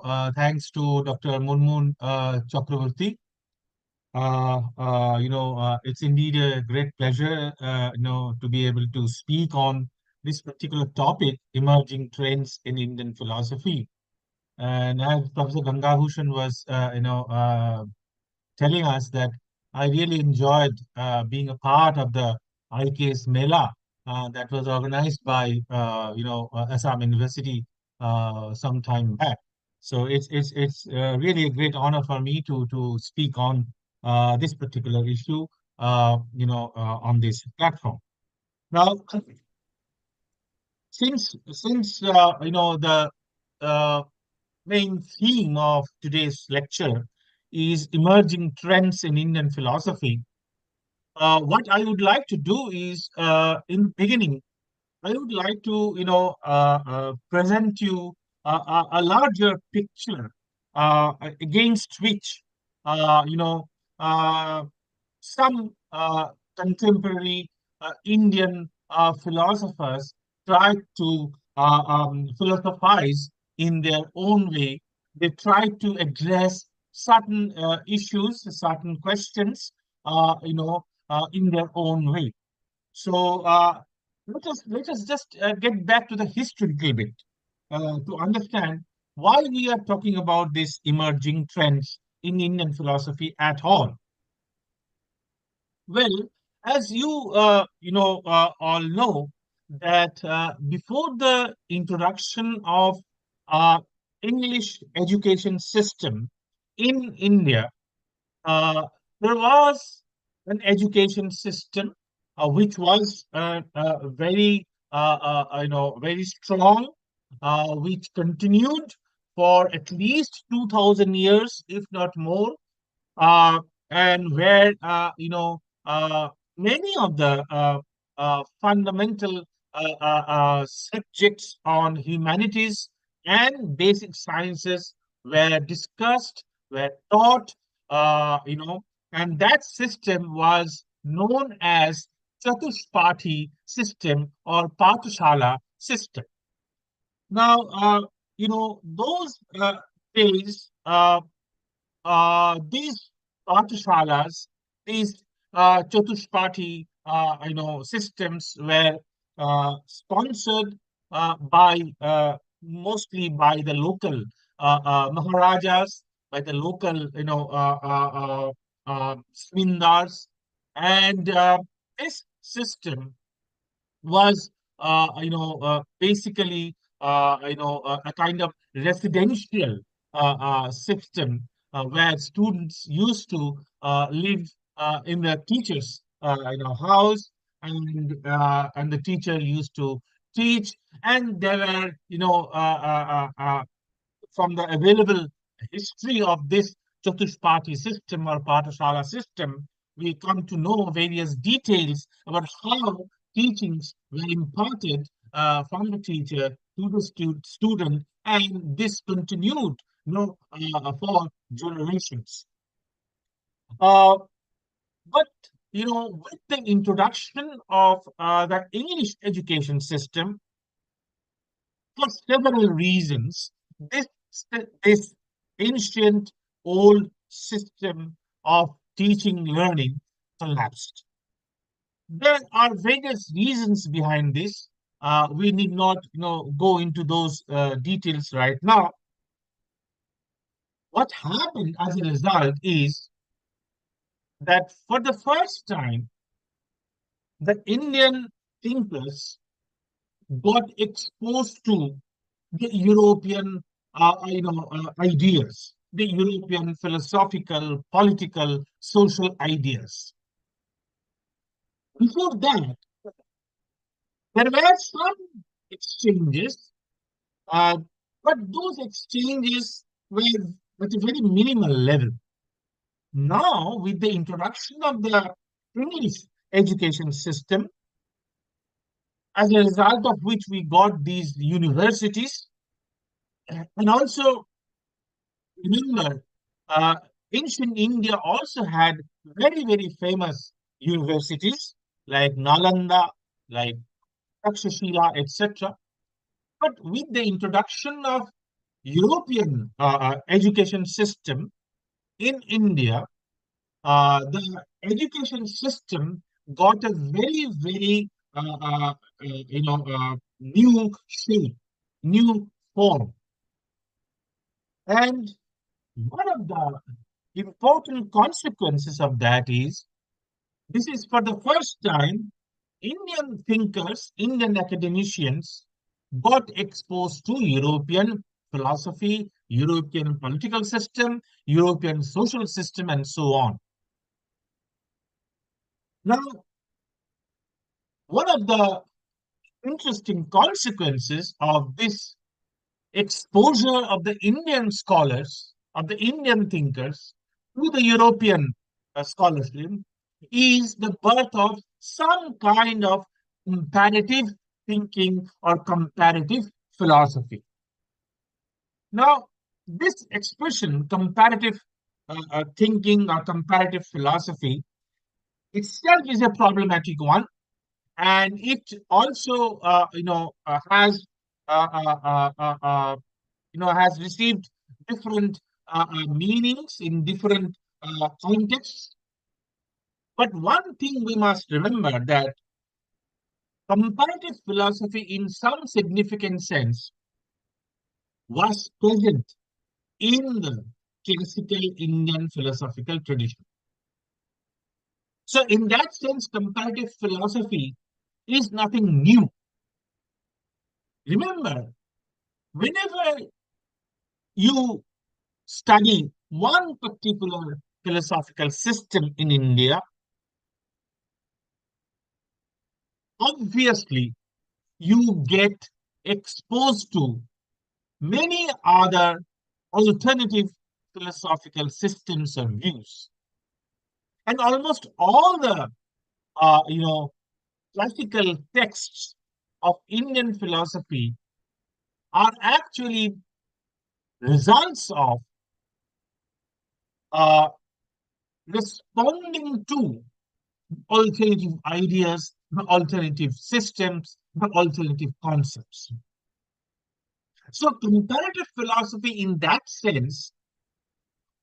Thanks to Dr. Munmun Chakraborty. It's indeed a great pleasure, to be able to speak on this particular topic, emerging trends in Indian philosophy. And as Professor Gangabhushan was, telling us that I really enjoyed being a part of the IKS Mela that was organized by Assam University some time back. So it's really a great honor for me to speak on this particular issue, on this platform. Now, since the uh, main theme of today's lecture is emerging trends in Indian philosophy. What I would like to do is, in beginning, I would like to, present you a larger picture against which, uh, you know, uh, some contemporary Indian philosophers tried to philosophize in their own way. They tried to address certain issues, certain questions, in their own way. So let us just get back to the history a little bit to understand why we are talking about these emerging trends in Indian philosophy at all. Well, as you all know that before the introduction of uh, English education system in India, uh, there was an education system which was very strong, which continued for at least 2000 years, if not more, uh, and where many of the fundamental subjects on humanities and basic sciences were discussed, were taught, and that system was known as Chatushpati system or Pathashala system. Now, those days, these pathshalas, these Chatushpati, systems were sponsored by mostly by the local Maharajas, by the local, Smindars, and this system was basically a kind of residential system where students used to live in the teacher's house, and the teacher used to teach, and there were from the available history of this Chatushpati system or Pathashala system, we come to know various details about how teachings were imparted from the teacher to the student, and this continued, for generations. Uh, but with the introduction of the English education system, for several reasons, this this ancient old system of teaching learning collapsed. There are various reasons behind this. We need not, go into those details right now. What happened as a result is that for the first time, the Indian thinkers got exposed to the European, ideas, the European philosophical, political, social ideas. Before that, there were some exchanges, uh, but those exchanges were at a very minimal level. Now, with the introduction of the English education system, as a result of which we got these universities, and also remember, uh, ancient India also had very, very famous universities like Nalanda, like Takshashila, etc. But with the introduction of European education system in India, the education system got a very, very new shape, new form, and one of the important consequences of that is this is for the first time Indian thinkers, Indian academicians got exposed to European philosophy, European political system, European social system, and so on. Now, one of the interesting consequences of this exposure of the Indian scholars, of the Indian thinkers to the European scholarship is the birth of some kind of comparative thinking or comparative philosophy. Now, this expression, comparative thinking or comparative philosophy, itself is a problematic one, and it also, has has received different meanings in different contexts. But one thing we must remember that comparative philosophy, in some significant sense, was present in the classical Indian philosophical tradition. So, in that sense, comparative philosophy is nothing new. Remember, whenever you study one particular philosophical system in India, obviously you get exposed to many other alternative philosophical systems or views. And almost all the classical texts of Indian philosophy are actually results of uh, responding to alternative ideas, alternative systems, alternative concepts. So, comparative philosophy, in that sense,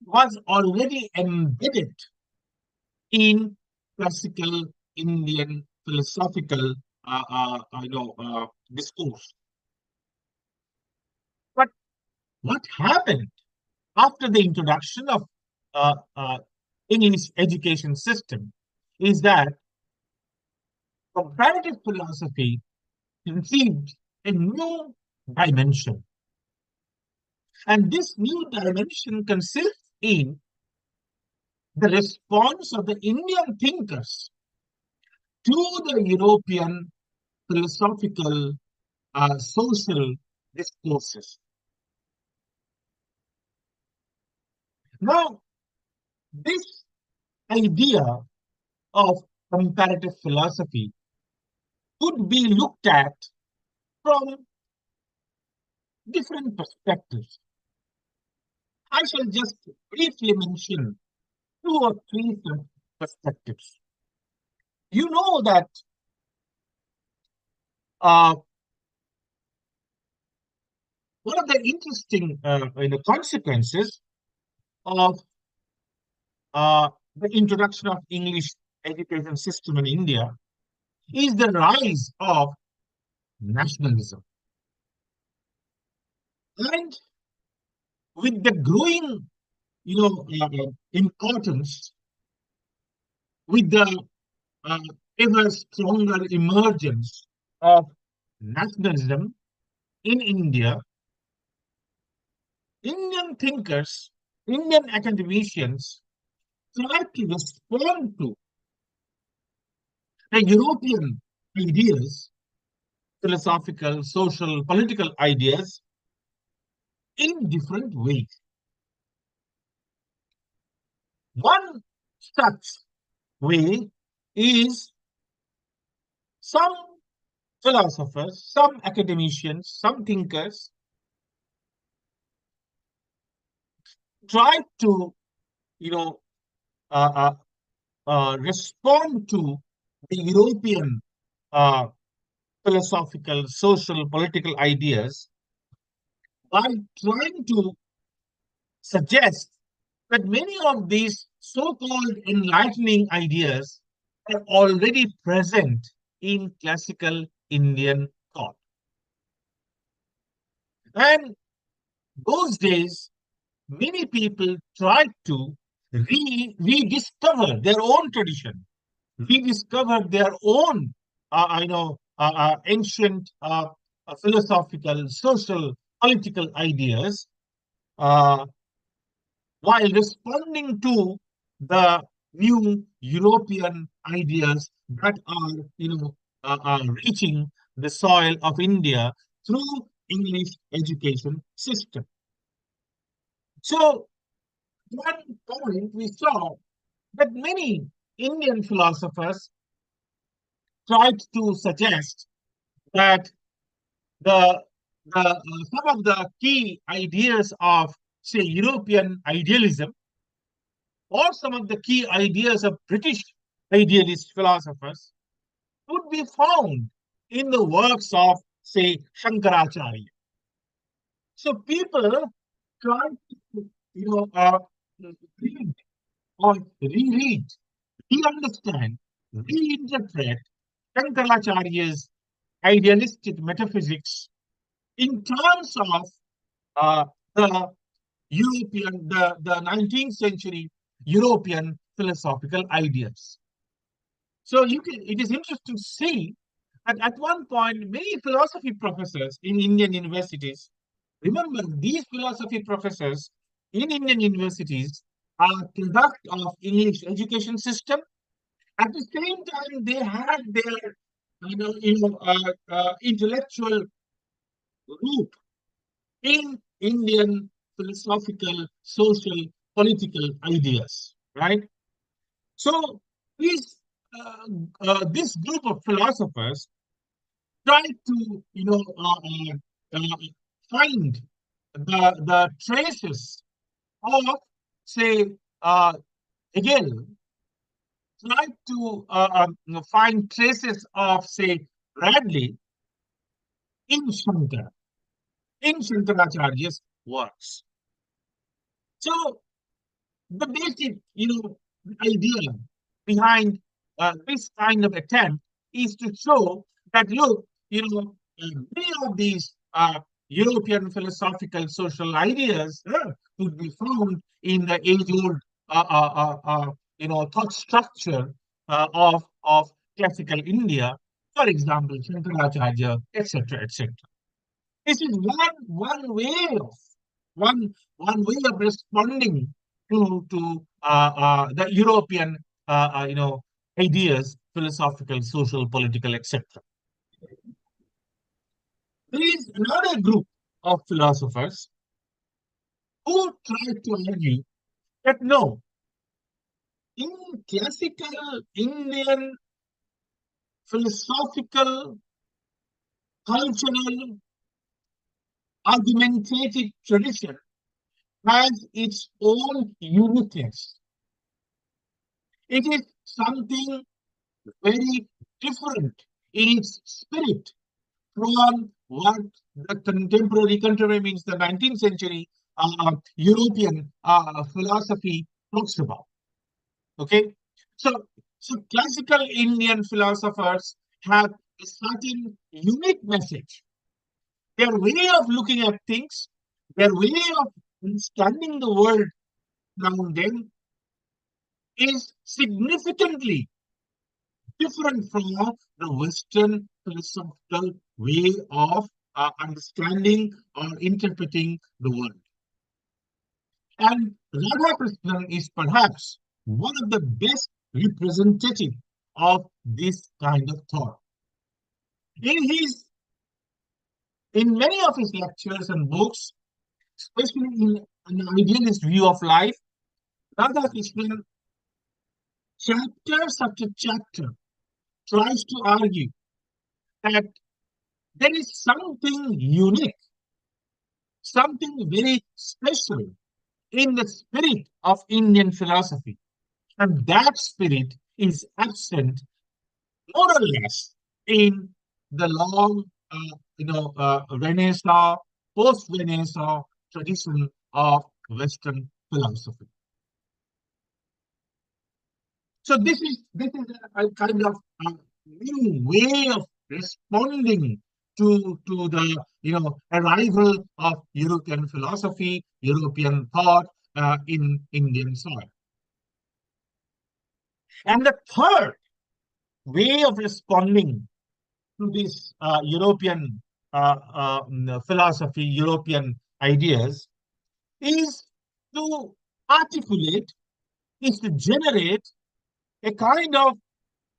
was already embedded in classical Indian philosophical discourse. But what happened after the introduction of uh, uh, English education system is that comparative philosophy received a new dimension. And this new dimension consists in the response of the Indian thinkers to the European philosophical social discourses. Now, this idea of comparative philosophy could be looked at from different perspectives. I shall just briefly mention two or three perspectives. You know that uh, one of the interesting consequences of the introduction of English education system in India is the rise of nationalism. And with the growing, importance, with the uh, ever stronger emergence of nationalism in India, Indian thinkers, Indian academicians try to respond to the European ideas, philosophical, social, political ideas in different ways. One such way is some philosophers, some academicians, some thinkers try to, you know, uh, respond to the European uh, philosophical, social, political ideas by trying to suggest that many of these so-called enlightening ideas are already present in classical Indian thought. And those days, many people tried to rediscover their own tradition, rediscover their own, ancient philosophical, social, political ideas, uh, while responding to the new European ideas that are, reaching the soil of India through English education system. So, one point we saw that many Indian philosophers tried to suggest that the, some of the key ideas of, say, European idealism, or some of the key ideas of British idealist philosophers, would be found in the works of, say, Shankaracharya. So people try to, read or reread, re-understand, reinterpret Shankaracharya's idealistic metaphysics in terms of uh, the the 19th century European philosophical ideas. So it is interesting to see that at one point, many philosophy professors in Indian universities, remember these philosophy professors in Indian universities are product of English education system. At the same time, they had their intellectual root in Indian philosophical, social, political ideas, right? So these this group of philosophers try to find the traces of, say, uh, again, try to find traces of, say, Bradley in Shankara, in Shankaracharya's works. So the basic, idea behind this kind of attempt is to show that, look, many of these European philosophical social ideas could be found in the age-old, thought structure of classical India. For example, Shankaracharya, etc., etc. This is one way of responding to the European ideas, philosophical, social, political, etc. There is another group of philosophers who try to argue that no, in classical Indian philosophical, cultural, argumentative tradition has its own uniqueness. It is something very different in its spirit from what the contemporary means the 19th century European philosophy talks about. Okay, so classical Indian philosophers have a certain unique message. Their way of looking at things, their way of understanding the world around them is significantly different from the Western philosophical way of understanding or interpreting the world. And Radhakrishnan is perhaps one of the best representative of this kind of thought. In his in many of his lectures and books, especially in an idealist view of life, Radhakrishnan, chapter after chapter, tries to argue that there is something unique, something very special in the spirit of Indian philosophy. And that spirit is absent more or less in the long, Renaissance post-Renaissance tradition of Western philosophy. So this is a kind of a new way of responding to the arrival of European philosophy, European thought in Indian soil. And the third way of responding to this European philosophy, European ideas, is to articulate, is to generate a kind of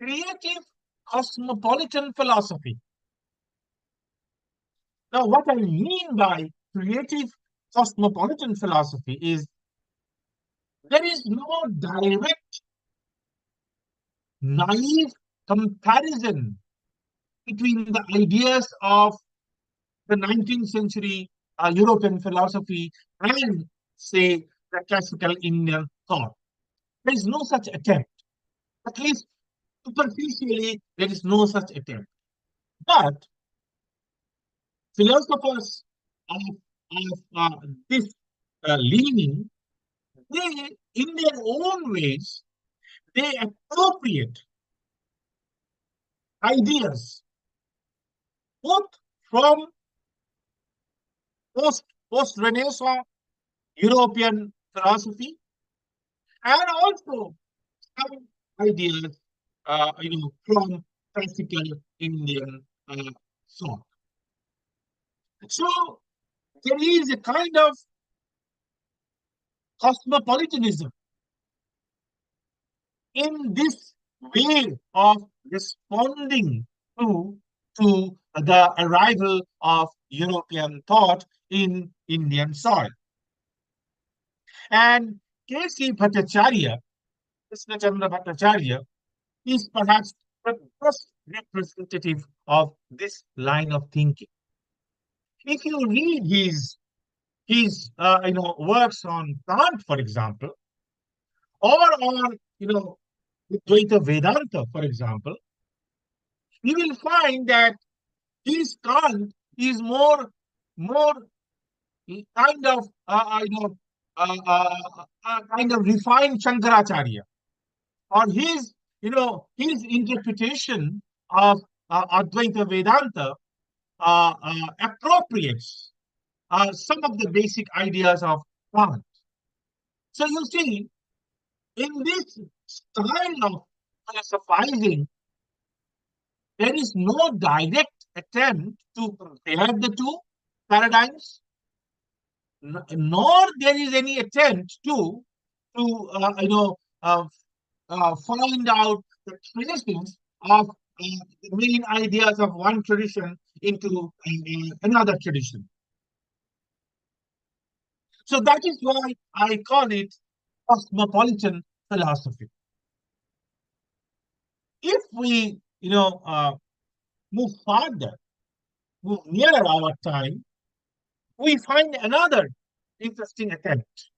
creative cosmopolitan philosophy. Now, what I mean by creative cosmopolitan philosophy is there is no direct, naive comparison between the ideas of the 19th century European philosophy and, say, the classical Indian thought. There is no such attempt. At least superficially, there is no such attempt. But philosophers of this leaning, they, in their own ways, they appropriate ideas both from post-Renaissance European philosophy and also some ideas, from classical Indian thought. So there is a kind of cosmopolitanism in this way of responding to, to the arrival of European thought in Indian soil. And K.C. Bhattacharya, Krishna Chandra Bhattacharya, is perhaps the first representative of this line of thinking. If you read his works on Kant, for example, or on Dvaita Vedanta, for example, you will find that his Kant is more kind of kind of refined Shankaracharya, or his interpretation of Advaita Vedanta appropriates some of the basic ideas of Kant. So you see, in this style of philosophizing, there is no direct attempt to compare the two paradigms, nor there is any attempt to find out the traces of the main ideas of one tradition into another tradition. So that is why I call it cosmopolitan philosophy. If we, move further, move nearer our time, we find another interesting attempt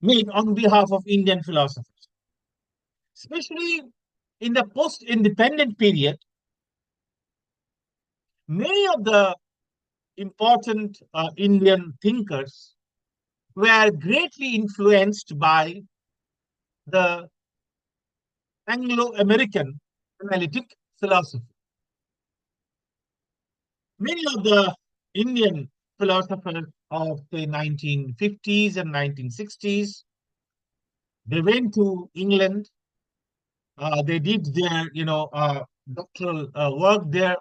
made on behalf of Indian philosophers, especially in the post-independent period. Many of the important Indian thinkers were greatly influenced by the Anglo-American analytic philosophy. Many of the Indian philosophers of the 1950s and 1960s, they went to England. They did their, doctoral work there.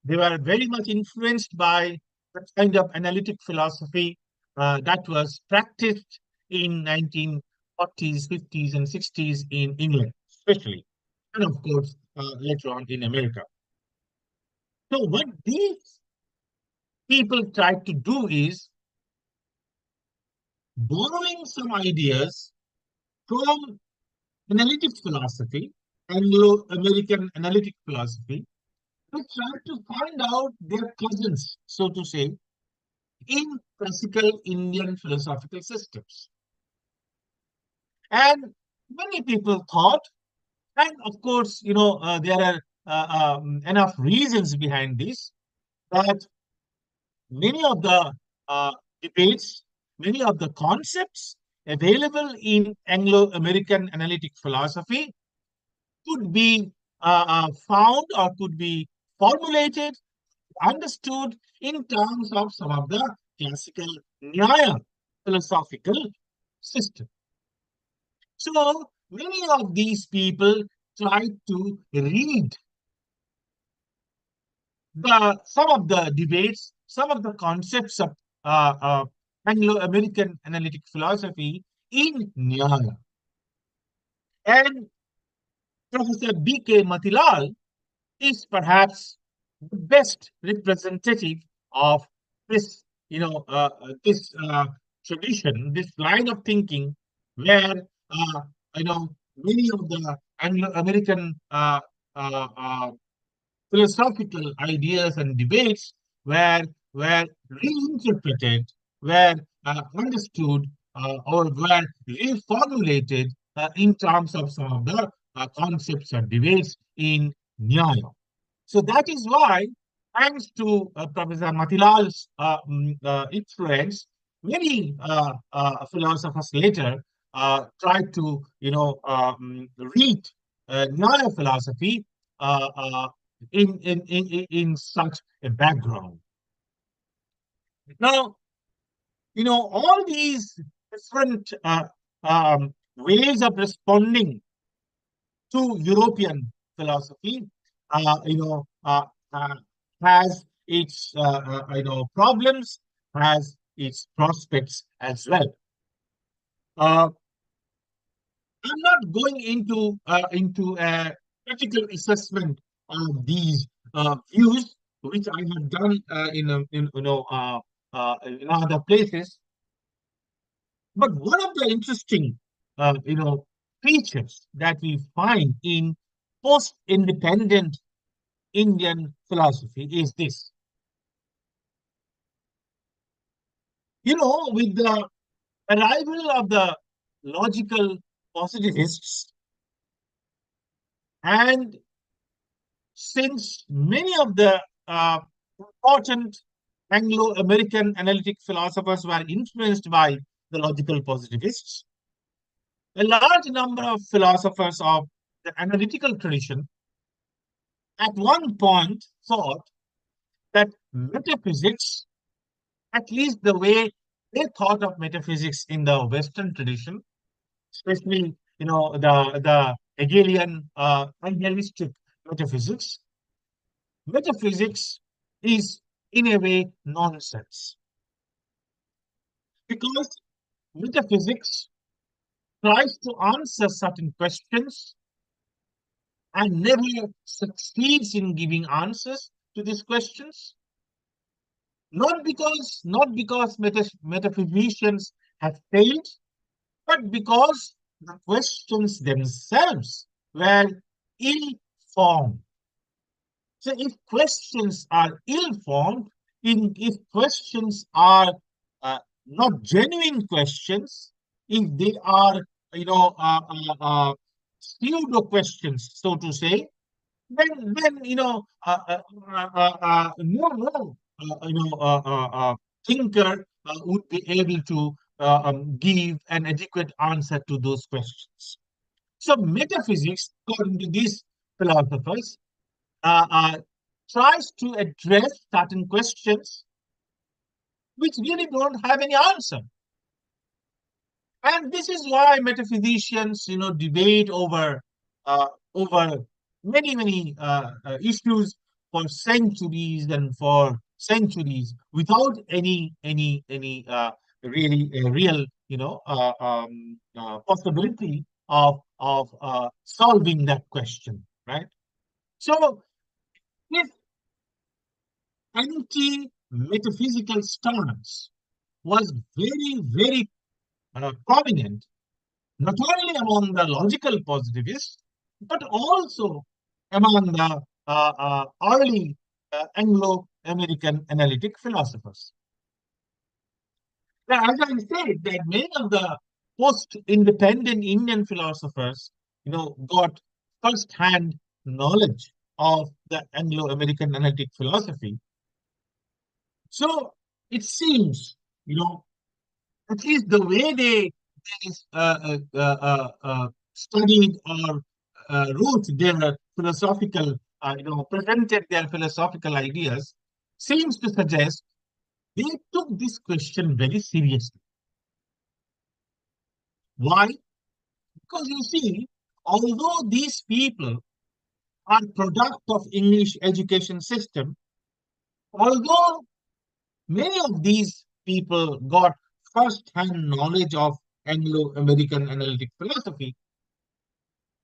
They were very much influenced by the kind of analytic philosophy that was practiced in 1940s, 50s, and 60s in England, especially, and of course, later on in America. So what these people tried to do is borrowing some ideas from analytic philosophy, Anglo-American analytic philosophy, they try to find out their cousins, so to say, in classical Indian philosophical systems. And many people thought, and of course, there are enough reasons behind this, that many of the uh, debates, many of the concepts available in Anglo-American analytic philosophy could be found or could be formulated, understood in terms of some of the classical Nyaya philosophical system. So many of these people try to read some of the debates, some of the concepts of Anglo-American analytic philosophy in Nyaya. And Professor B.K. Matilal is perhaps the best representative of this, this tradition, this line of thinking, where many of the Anglo-American philosophical ideas and debates were reinterpreted, were understood, or were reformulated in terms of some of the concepts and debates in Nyaya. So that is why, thanks to Professor Matilal's influence, many philosophers later tried to, read Nyaya philosophy uh, uh, in such a background. Now, all these different ways of responding to European philosophy, uh, you know, uh, uh, has its problems, has its prospects as well. Uh, I'm not going into a critical assessment of these views, which I have done in other places. But one of the interesting uh, you know features that we find in post-independent Indian philosophy is this. With the arrival of the logical positivists, and since many of the important Anglo-American analytic philosophers were influenced by the logical positivists, a large number of philosophers of the analytical tradition at one point thought that metaphysics, at least the way they thought of metaphysics in the Western tradition, especially the Hegelian idealistic metaphysics, metaphysics is in a way nonsense, because metaphysics tries to answer certain questions and never succeeds in giving answers to these questions. Not because metaphysicians have failed, but because the questions themselves were ill-formed. So if questions are ill-formed, if questions are not genuine questions, if they are, pseudo questions, so to say, then no thinker would be able to give an adequate answer to those questions. So metaphysics, according to these philosophers, uh, uh, tries to address certain questions which really don't have any answer. And this is why metaphysicians, debate over many issues for centuries and for centuries without any really real, possibility of solving that question, right? So this anti-metaphysical stance was very prominent, not only among the logical positivists, but also among the early Anglo-American analytic philosophers. Now, as I said, that many of the post-independent Indian philosophers, got first-hand knowledge of the Anglo-American analytic philosophy. So it seems, you know, at least the way they studied or wrote their philosophical, presented their philosophical ideas, seems to suggest they took this question very seriously. Why? Because you see, although these people are product of English education system, although many of these people got first-hand knowledge of Anglo-American analytic philosophy,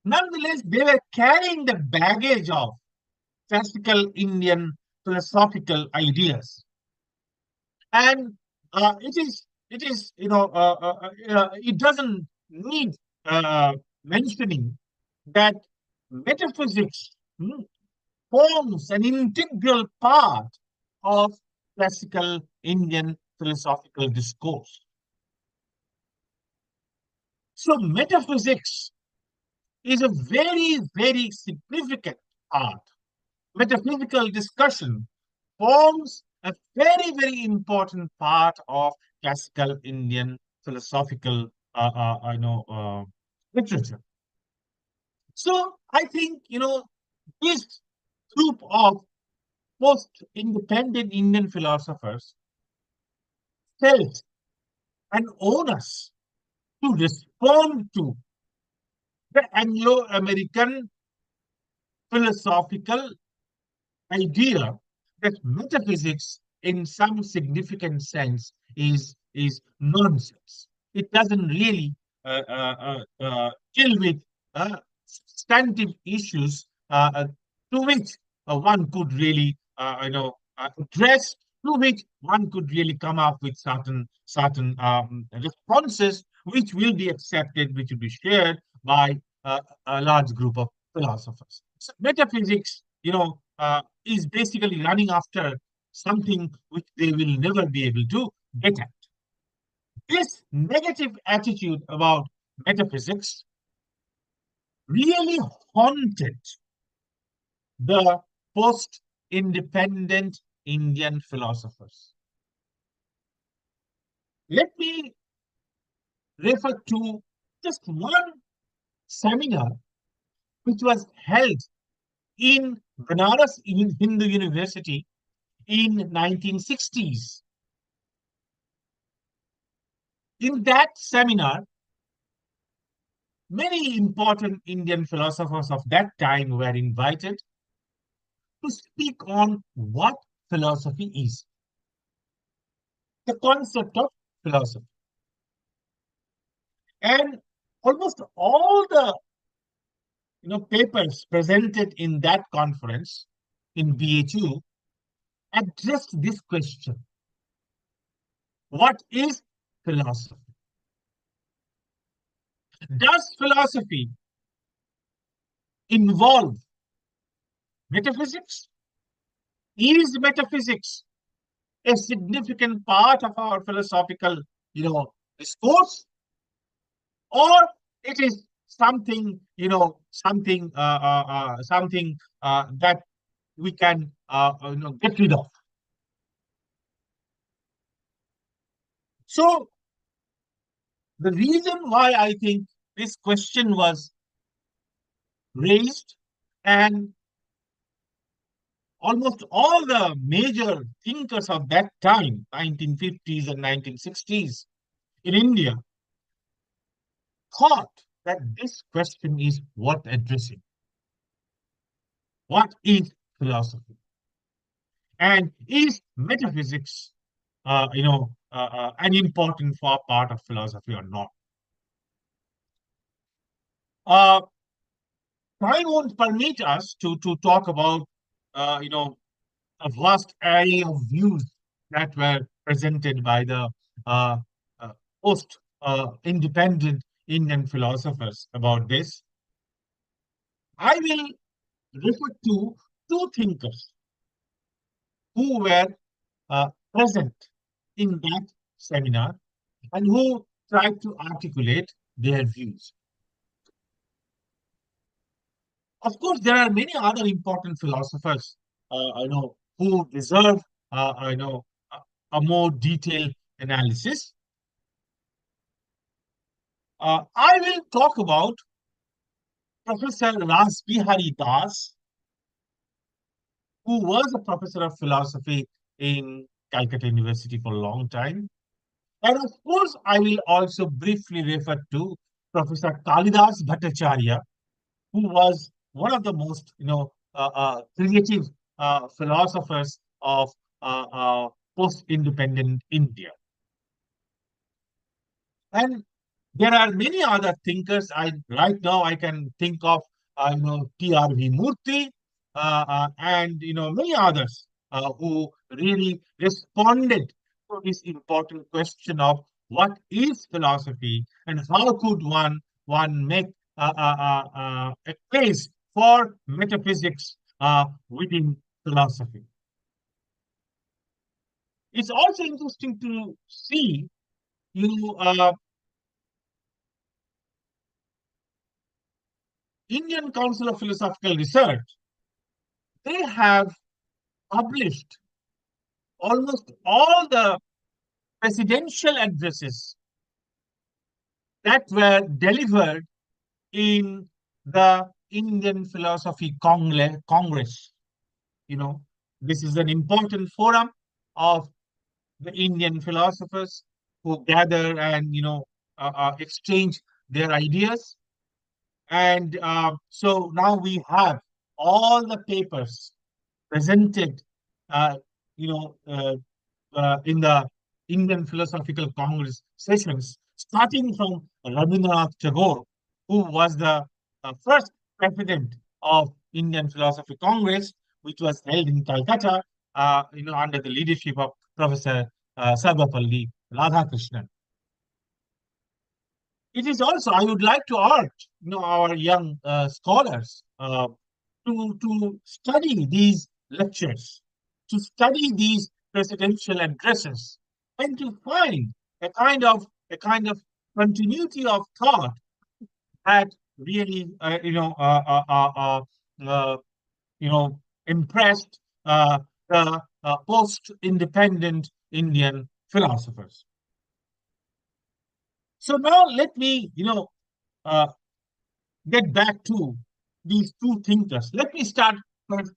nonetheless, they were carrying the baggage of classical Indian philosophical ideas. And it doesn't need mentioning that metaphysics forms an integral part of classical Indian philosophical discourse. So, metaphysics is a very, very significant part. Metaphysical discussion forms a very, very important part of classical Indian philosophical, literature. So I think this group of post-independent Indian philosophers felt an onus to respond to the Anglo-American philosophical idea that metaphysics, in some significant sense, is nonsense. It doesn't really deal with substantive issues to which one could really, address, to which one could really come up with certain responses, which will be accepted, which will be shared by a large group of philosophers. So metaphysics, is basically running after something which they will never be able to get at. This negative attitude about metaphysics really haunted the post independent Indian philosophers. Let me refer to just one seminar which was held in Banaras Hindu University in 1960s. In that seminar, many important Indian philosophers of that time were invited to speak on what philosophy is, the concept of philosophy. And almost all the papers presented in that conference in BHU addressed this question. What is philosophy? Does philosophy involve metaphysics? Is metaphysics a significant part of our philosophical, discourse, or it is something, something that we can, get rid of? So the reason why I think this question was raised, and almost all the major thinkers of that time, 1950s and 1960s in India, thought that this question is worth addressing. What is philosophy? And is metaphysics, an important part of philosophy or not? Uh, Time won't permit us to talk about, a vast array of views that were presented by the uh, post independent Indian philosophers about this. I will refer to two thinkers who were present in that seminar and who tried to articulate their views. Of course, there are many other important philosophers, who deserve, a more detailed analysis. I will talk about Professor Ras Bihari Das, who was a professor of philosophy in Calcutta University for a long time. And of course, I will also briefly refer to Professor Kalidas Bhattacharya, who was one of the most, creative philosophers of post-independent India. And there are many other thinkers. Right now I can think of T.R.V. Murthy and many others who really responded to this important question of what is philosophy and how could one make a case for metaphysics within philosophy. It's also interesting to see you know, Indian Council of Philosophical Research, they have published almost all the presidential addresses that were delivered in the Indian Philosophy Congress. You know, this is an important forum of the Indian philosophers who gather and exchange their ideas. And so now we have all the papers presented, uh, you know, uh, in the Indian Philosophical Congress sessions, starting from Rabindranath Tagore, who was the first president of Indian Philosophy Congress, which was held in Calcutta, under the leadership of Professor Sarvapalli Radhakrishnan. It is also, I would like to urge, our young scholars to study these lectures, to study these presidential addresses, and to find a kind of continuity of thought that really, uh, impressed the post-independent Indian philosophers. So now let me, uh, get back to these two thinkers. Let me start first,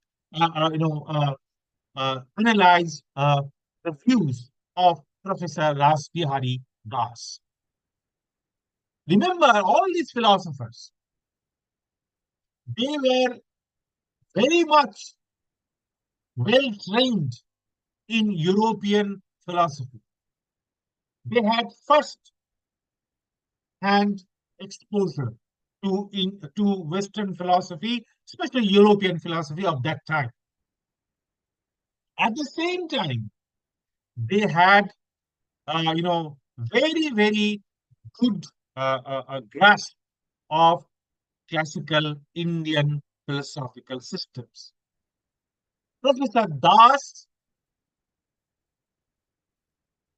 analyze the views of Professor Ras Bihari Das. Remember, all these philosophers, they were very much well trained in European philosophy. They had first hand exposure to Western philosophy, especially European philosophy of that time. At the same time, they had, very, very good grasp of classical Indian philosophical systems. Professor Das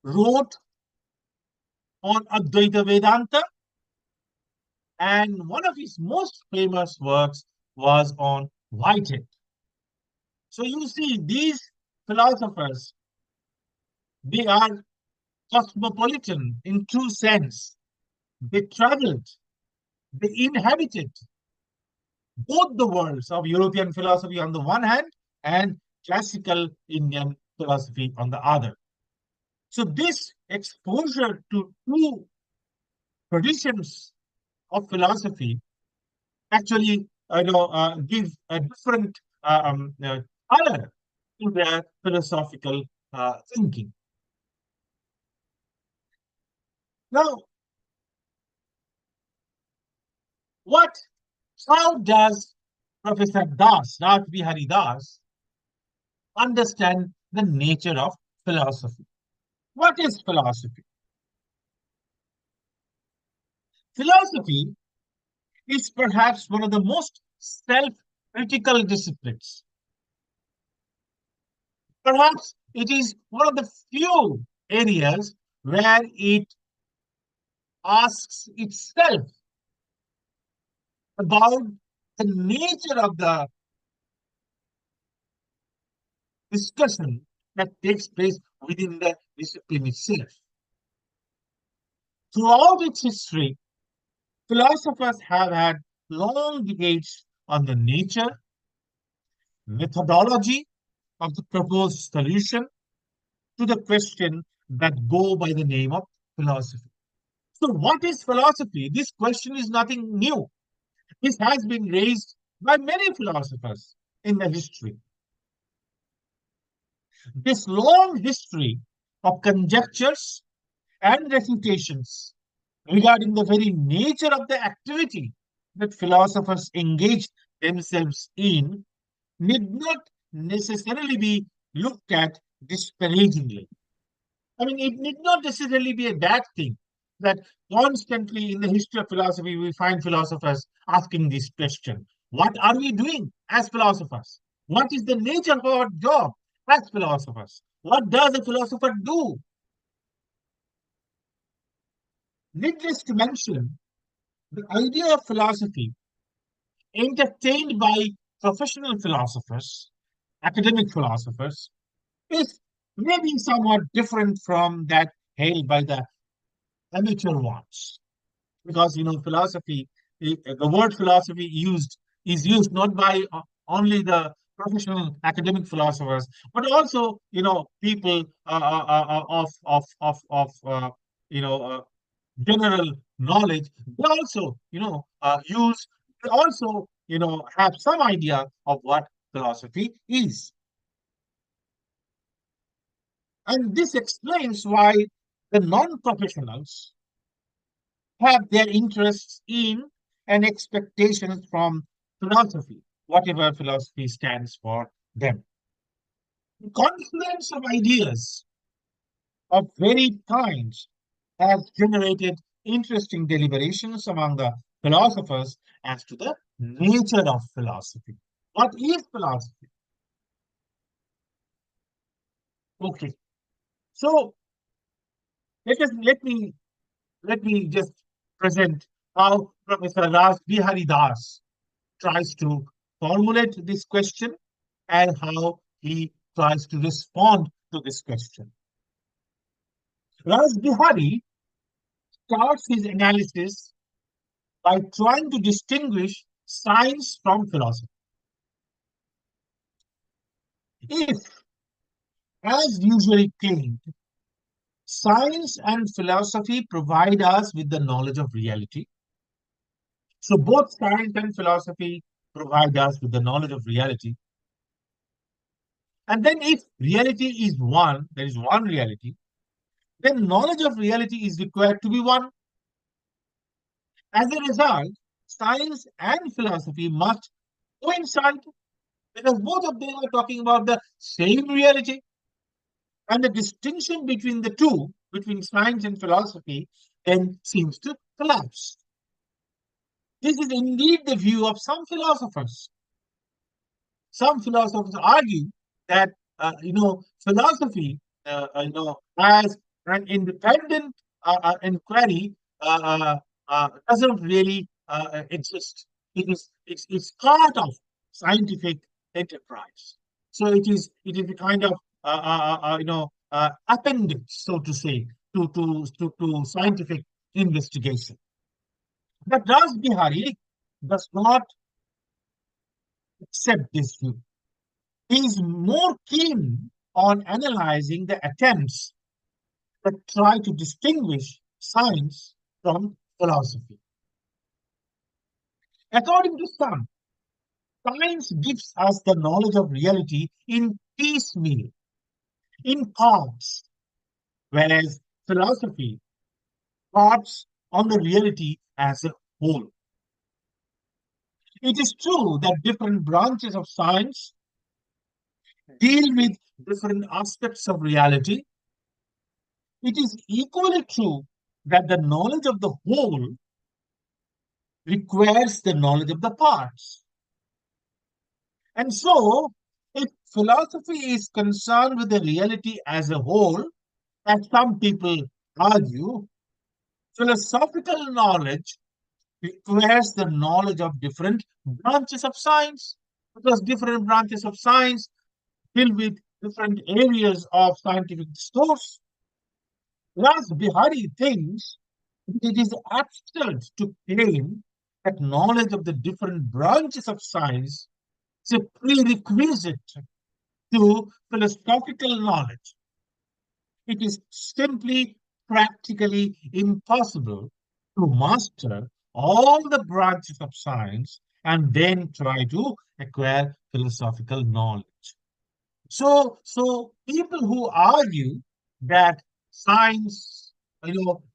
wrote on Advaita Vedanta, and one of his most famous works was on Whitehead. So you see, these philosophers, they are cosmopolitan in true sense. They traveled, they inhabited both the worlds of European philosophy on the one hand and classical Indian philosophy on the other. So this exposure to two traditions of philosophy actually give a different color to their philosophical thinking. Now, what? How does Professor Das, Raj Bihari Das, understand the nature of philosophy? What is philosophy? Philosophy is perhaps one of the most self-critical disciplines. Perhaps it is one of the few areas where it asks itself about the nature of the discussion that takes place within the discipline itself. Throughout its history, philosophers have had long debates on the nature, methodology of the proposed solution to the question that go by the name of philosophy. So, what is philosophy? This question is nothing new. This has been raised by many philosophers in the history. This long history of conjectures and refutations regarding the very nature of the activity that philosophers engage themselves in need not necessarily be looked at disparagingly. I mean, it need not necessarily be a bad thing that constantly in the history of philosophy we find philosophers asking this question. What are we doing as philosophers? What is the nature of our job as philosophers? What does a philosopher do? Needless to mention, the idea of philosophy entertained by professional philosophers, academic philosophers, is maybe somewhat different from that held by the amateur ones. Because philosophy, the word philosophy used is used not by only the professional academic philosophers, but also people of general knowledge. They also use. They also have some idea of what philosophy is, and this explains why the non-professionals have their interests in and expectations from philosophy, whatever philosophy stands for them. The confluence of ideas of varied kinds has generated interesting deliberations among the philosophers as to the nature of philosophy. What is philosophy? Okay, so let me just present how Professor Raj Bihari Das tries to formulate this question and how he tries to respond to this question. Raj Bihari starts his analysis by trying to distinguish science from philosophy. If, as usually claimed, science and philosophy provide us with the knowledge of reality, so both science and philosophy provide us with the knowledge of reality. And then if reality is one, there is one reality, then knowledge of reality is required to be one. As a result, science and philosophy must coincide because both of them are talking about the same reality. And the distinction between the two, between science and philosophy, then seems to collapse. This is indeed the view of some philosophers. Some philosophers argue that philosophy as an independent inquiry doesn't really exist. It's part of scientific enterprise. So it is a kind of appendix, so to say, to scientific investigation. But Ras Bihari does not accept this view. He is more keen on analyzing the attempts that try to distinguish science from philosophy. According to some, science gives us the knowledge of reality in piecemeal, in parts, whereas philosophy parts on the reality as a whole. It is true that different branches of science deal with different aspects of reality. It is equally true that the knowledge of the whole requires the knowledge of the parts. And so, if philosophy is concerned with the reality as a whole, as some people argue, philosophical knowledge requires the knowledge of different branches of science, because different branches of science deal with different areas of scientific discourse. Ras Bihari thinks it is absurd to claim that knowledge of the different branches of science is a prerequisite to philosophical knowledge. It is simply practically impossible to master all the branches of science and then try to acquire philosophical knowledge. So people who argue that science,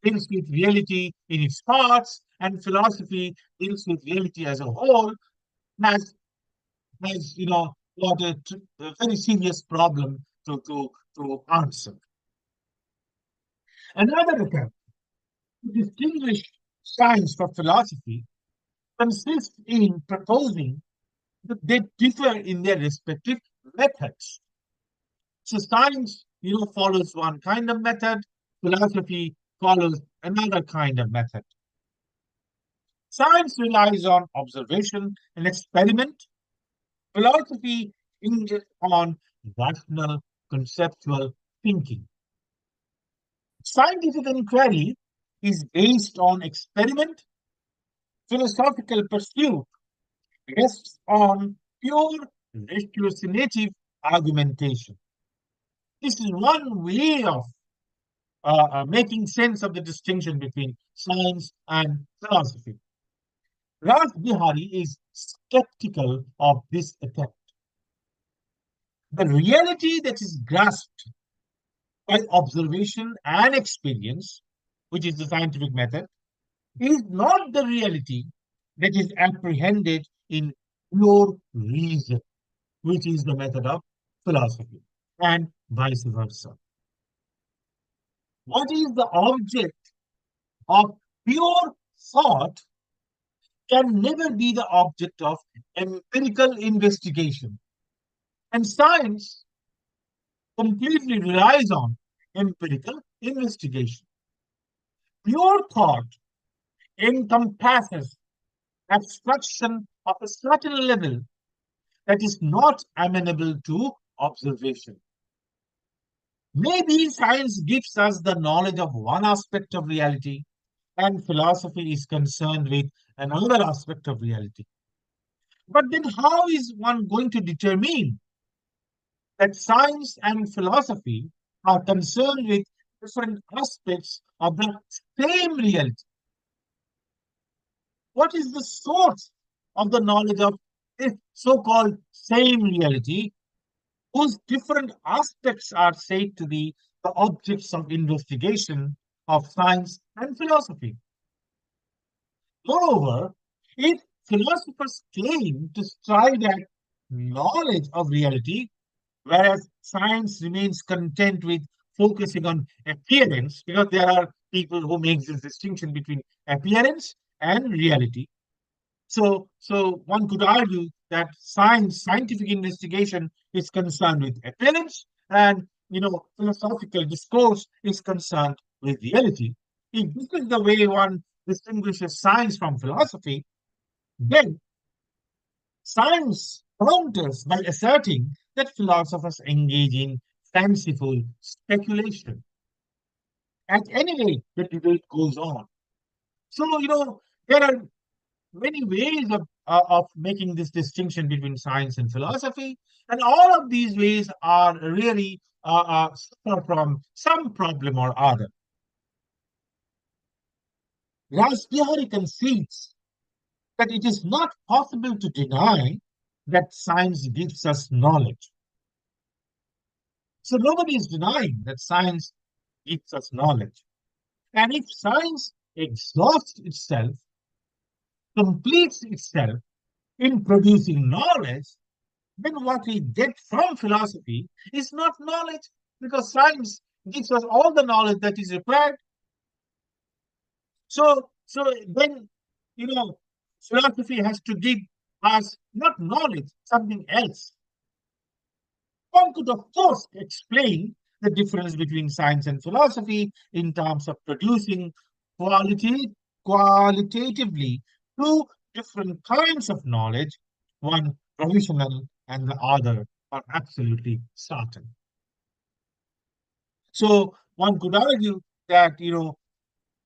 deals with reality in its parts and philosophy deals with reality as a whole has got a very serious problem to answer. Another attempt to distinguish science from philosophy consists in proposing that they differ in their respective methods. So science, follows one kind of method, philosophy follows another kind of method. Science relies on observation and experiment. Philosophy hinges on rational, conceptual thinking. Scientific inquiry is based on experiment. Philosophical pursuit rests on pure ratiocinative argumentation. This is one way of making sense of the distinction between science and philosophy. Raj Bihari is skeptical of this attempt. The reality that is grasped by observation and experience, which is the scientific method, is not the reality that is apprehended in pure reason, which is the method of philosophy, and vice versa. What is the object of pure thought can never be the object of empirical investigation. And science completely relies on empirical investigation. Pure thought encompasses abstraction of a certain level that is not amenable to observation. Maybe science gives us the knowledge of one aspect of reality, and philosophy is concerned with another aspect of reality. But then, how is one going to determine that science and philosophy are concerned with different aspects of the same reality? What is the source of the knowledge of this so called same reality, whose different aspects are said to be the objects of investigation of science and philosophy? Moreover, if philosophers claim to strive at knowledge of reality, whereas science remains content with focusing on appearance, because there are people who make this distinction between appearance and reality. So one could argue that scientific investigation is concerned with appearance, and philosophical discourse is concerned with reality. If this is the way one distinguishes science from philosophy, then science counters by asserting that philosophers engage in fanciful speculation. At any rate, the debate goes on. So, there are many ways of making this distinction between science and philosophy, and all of these ways are really suffer from some problem or other. Rasbihari concedes that it is not possible to deny that science gives us knowledge. So nobody is denying that science gives us knowledge. And if science exhausts itself, completes itself in producing knowledge, then what we get from philosophy is not knowledge, because science gives us all the knowledge that is required. So then, you know, philosophy has to give us not knowledge, something else. One could, of course, explain the difference between science and philosophy in terms of producing qualitatively two different kinds of knowledge, one provisional and the other are absolutely certain. So one could argue that the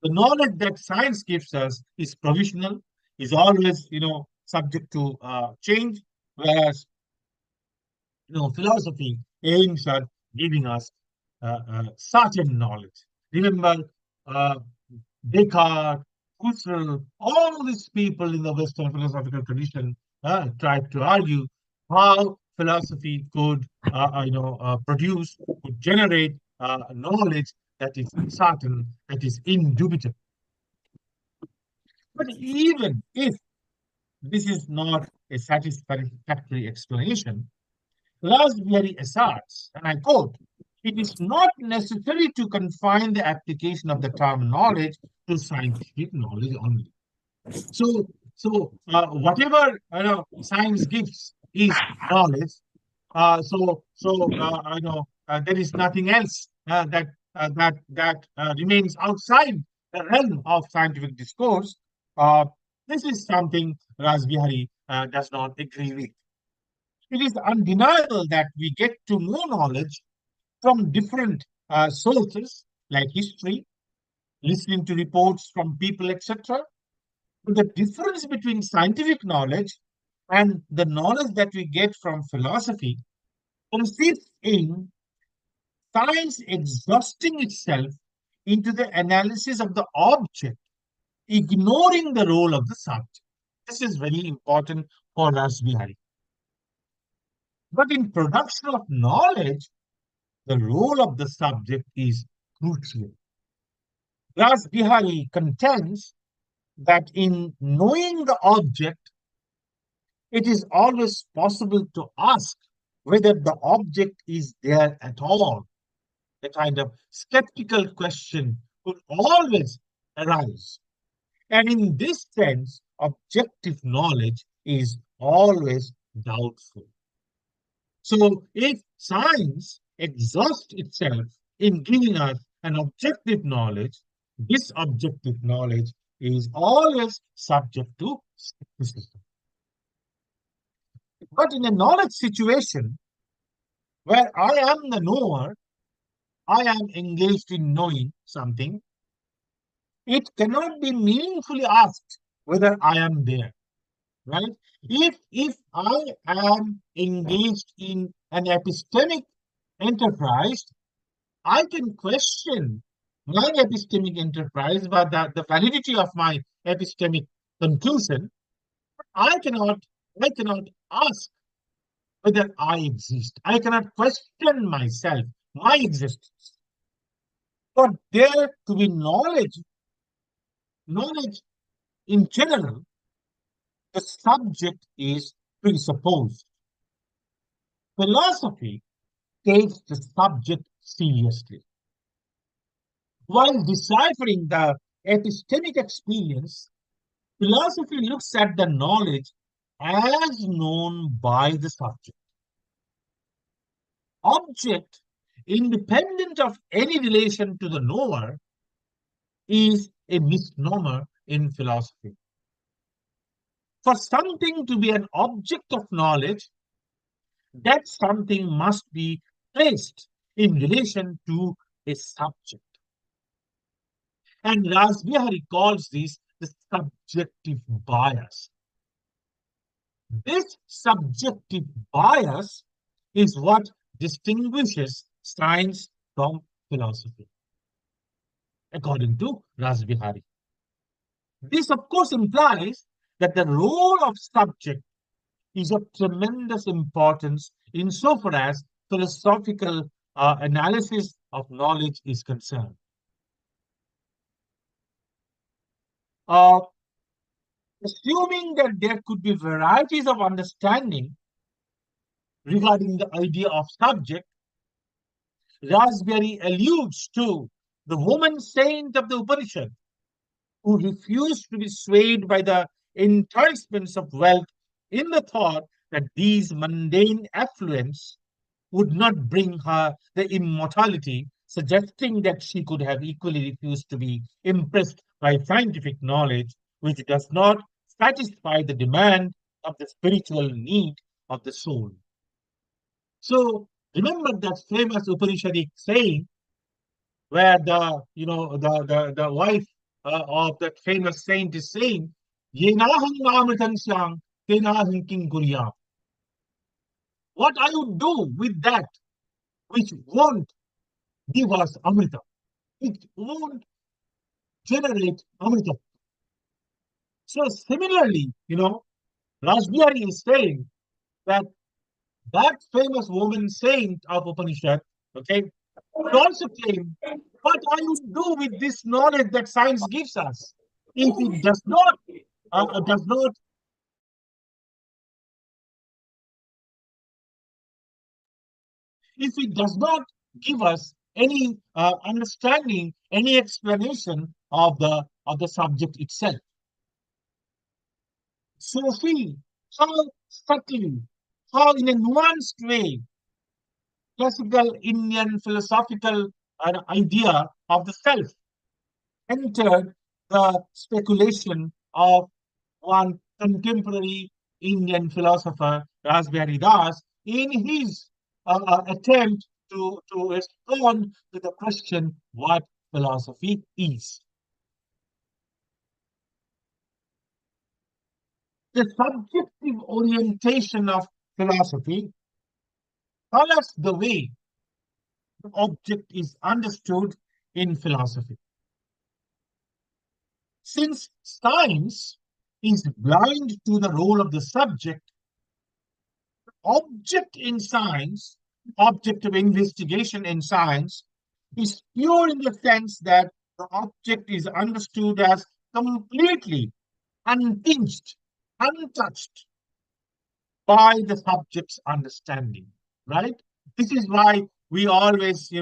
knowledge that science gives us is provisional, is always subject to change, whereas philosophy aims at giving us certain knowledge. Remember, uh, Descartes, Husserl, all these people in the Western philosophical tradition tried to argue how philosophy could, produce, could generate knowledge that is certain, that is indubitable. But even if this is not a satisfactory explanation, Raspberry asserts, and I quote, it is not necessary to confine the application of the term knowledge to scientific knowledge only. So, whatever science gives is knowledge. I know there is nothing else that remains outside the realm of scientific discourse. Uh, this is something Rasbihari does not agree with. It is undeniable that we get to know knowledge from different sources like history, listening to reports from people, etc. But the difference between scientific knowledge and the knowledge that we get from philosophy consists in science exhausting itself into the analysis of the object, ignoring the role of the subject. This is very important for us, Bihari. But in production of knowledge, the role of the subject is crucial. Ras Bihari contends that in knowing the object, it is always possible to ask whether the object is there at all. A kind of skeptical question could always arise. And in this sense, objective knowledge is always doubtful. So, if science exhausts itself in giving us an objective knowledge, this objective knowledge is always subject to skepticism. But in a knowledge situation where I am the knower, I am engaged in knowing something, it cannot be meaningfully asked whether I am there, right? If I am engaged in an epistemic enterprise, I can question my epistemic enterprise, but the validity of my epistemic conclusion, I cannot, I cannot ask whether I exist. I cannot question myself, my existence. For there to be knowledge in general, the subject is presupposed. Philosophy takes the subject seriously. While deciphering the epistemic experience, philosophy looks at the knowledge as known by the subject. Object, independent of any relation to the knower, is a misnomer in philosophy. For something to be an object of knowledge, that something must be placed in relation to a subject. And Rasbihari calls this the subjective bias. This subjective bias is what distinguishes science from philosophy, according to Rasbihari. This, of course, implies that the role of subject is of tremendous importance insofar as philosophical analysis of knowledge is concerned. Uh, Assuming that there could be varieties of understanding regarding the idea of subject, Raspberry alludes to the woman saint of the Upanishad who refused to be swayed by the enticements of wealth in the thought that these mundane affluents would not bring her the immortality, suggesting that she could have equally refused to be impressed by scientific knowledge, which does not satisfy the demand of the spiritual need of the soul. So remember that famous Upanishadic saying where the wife of that famous saint is saying, "Yenahang namritan syang, tenahang king kuryam." What I would do with that which won't give us Amrita, which won't generate Amrita. So similarly, Rajbihari is saying that that famous woman saint of Upanishad, okay, would also claim, what I would do with this knowledge that science gives us if it does not if it does not give us any understanding, any explanation of the subject itself. So see how subtly, how in a nuanced way, classical Indian philosophical idea of the self entered the speculation of one contemporary Indian philosopher, Rasbihari Das, in his attempt to respond to the question what philosophy is. The subjective orientation of philosophy colors the way the object is understood in philosophy. Since science is blind to the role of the subject, object in science, object of investigation in science, is pure in the sense that the object is understood as completely untinged, untouched by the subject's understanding, right? This is why we always,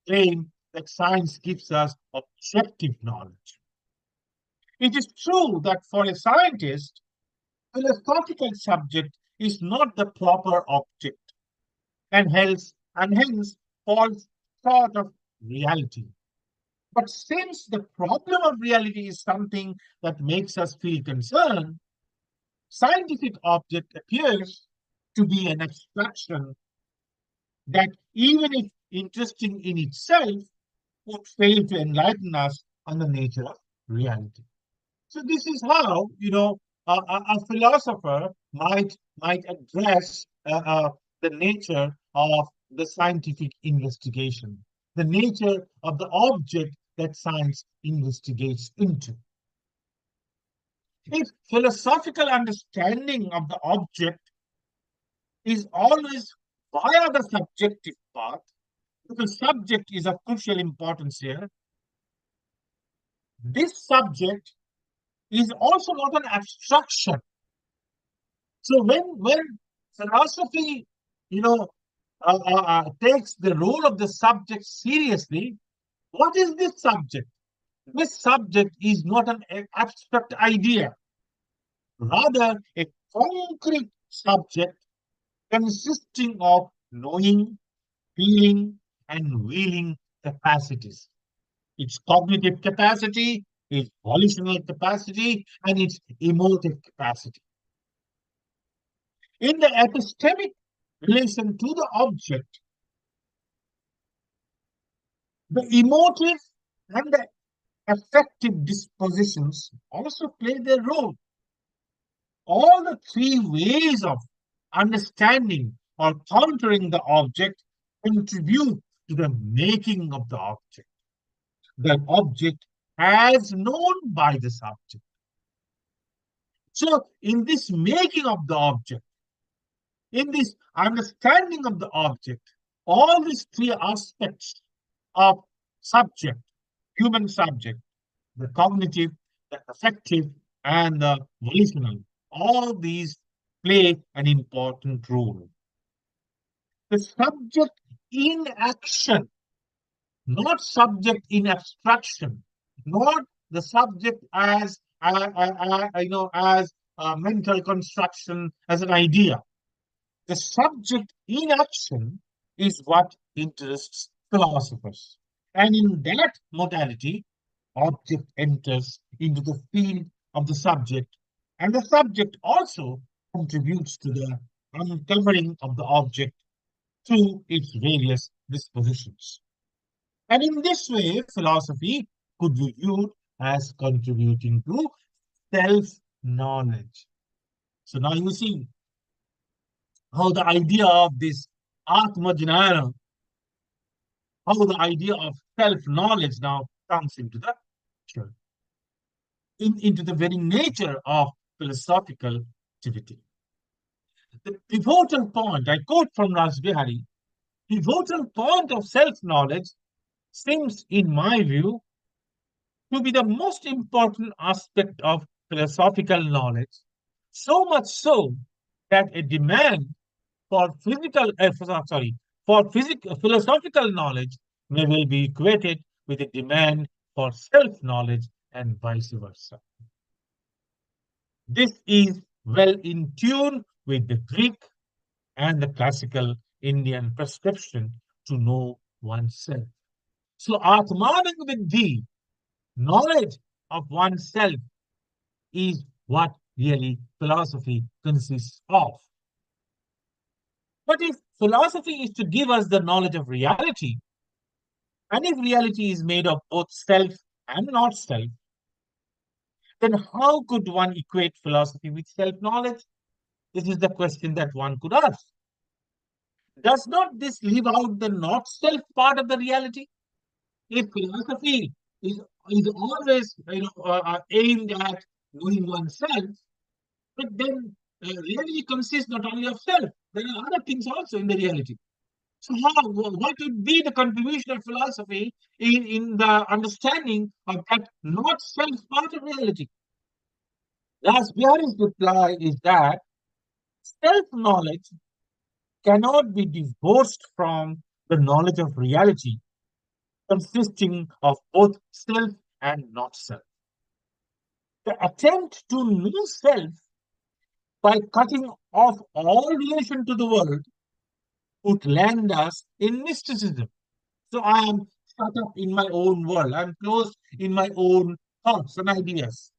claim that science gives us objective knowledge. It is true that for a scientist, philosophical subject is not the proper object and hence falls short of reality. But since the problem of reality is something that makes us feel concerned, scientific object appears to be an abstraction that, even if interesting in itself, would fail to enlighten us on the nature of reality. So this is how a philosopher might address the nature of the scientific investigation, the nature of the object that science investigates into. If philosophical understanding of the object is always via the subjective path, because subject is of crucial importance here, this subject is also not an abstraction. So when philosophy, you know, takes the role of the subject seriously, what is this subject? This subject is not an abstract idea, rather a concrete subject consisting of knowing, feeling, and willing capacities. Its cognitive capacity, its volitional capacity, and its emotive capacity. In the epistemic relation to the object, the emotive and the affective dispositions also play their role. All the three ways of understanding or countering the object contribute to the making of the object. The object as known by the subject. So, in this making of the object, in this understanding of the object, all these three aspects of subject, human subject, the cognitive, the affective, and the volitional, all these play an important role. The subject in action, not subject in abstraction, not the subject as a mental construction, as an idea. The subject in action is what interests philosophers. And in that modality, object enters into the field of the subject, and the subject also contributes to the uncovering of the object through its various dispositions. And in this way, philosophy could be viewed as contributing to self-knowledge. So now you see how the idea of this Atma Jnana, how the idea of self-knowledge now comes into the picture, into the very nature of philosophical activity. The pivotal point, I quote from Rajbihari, pivotal point of self-knowledge seems, in my view, to be the most important aspect of philosophical knowledge, so much so that a demand for philosophical knowledge may well be equated with a demand for self-knowledge and vice versa. This is well in tune with the Greek and the classical Indian prescription to know oneself. So, Atmanam Vidhi, knowledge of oneself, is what really philosophy consists of. But if philosophy is to give us the knowledge of reality, and if reality is made of both self and not self, then how could one equate philosophy with self knowledge? This is the question that one could ask. Does not this leave out the not self part of the reality? If philosophy is always aimed at knowing oneself, but then reality consists not only of self, there are other things also in the reality. So, what would be the contribution of philosophy in the understanding of that not self part of reality? Rasbiari's reply is that self knowledge cannot be divorced from the knowledge of reality, consisting of both self and not self. The attempt to know self by cutting off all relation to the world would land us in mysticism. So I am shut up in my own world. I'm closed in my own thoughts and ideas,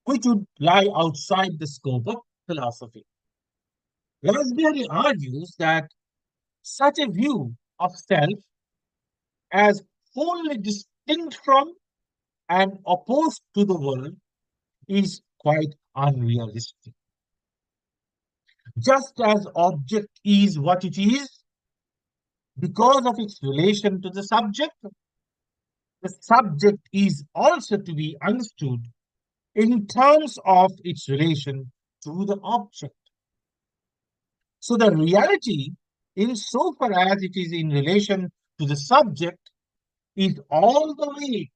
which would lie outside the scope of philosophy. Raspberry argues that such a view of self as wholly distinct from and opposed to the world is quite unrealistic. Just as object is what it is because of its relation to the subject is also to be understood in terms of its relation to the object. So the reality, insofar as it is in relation to the subject, is all the way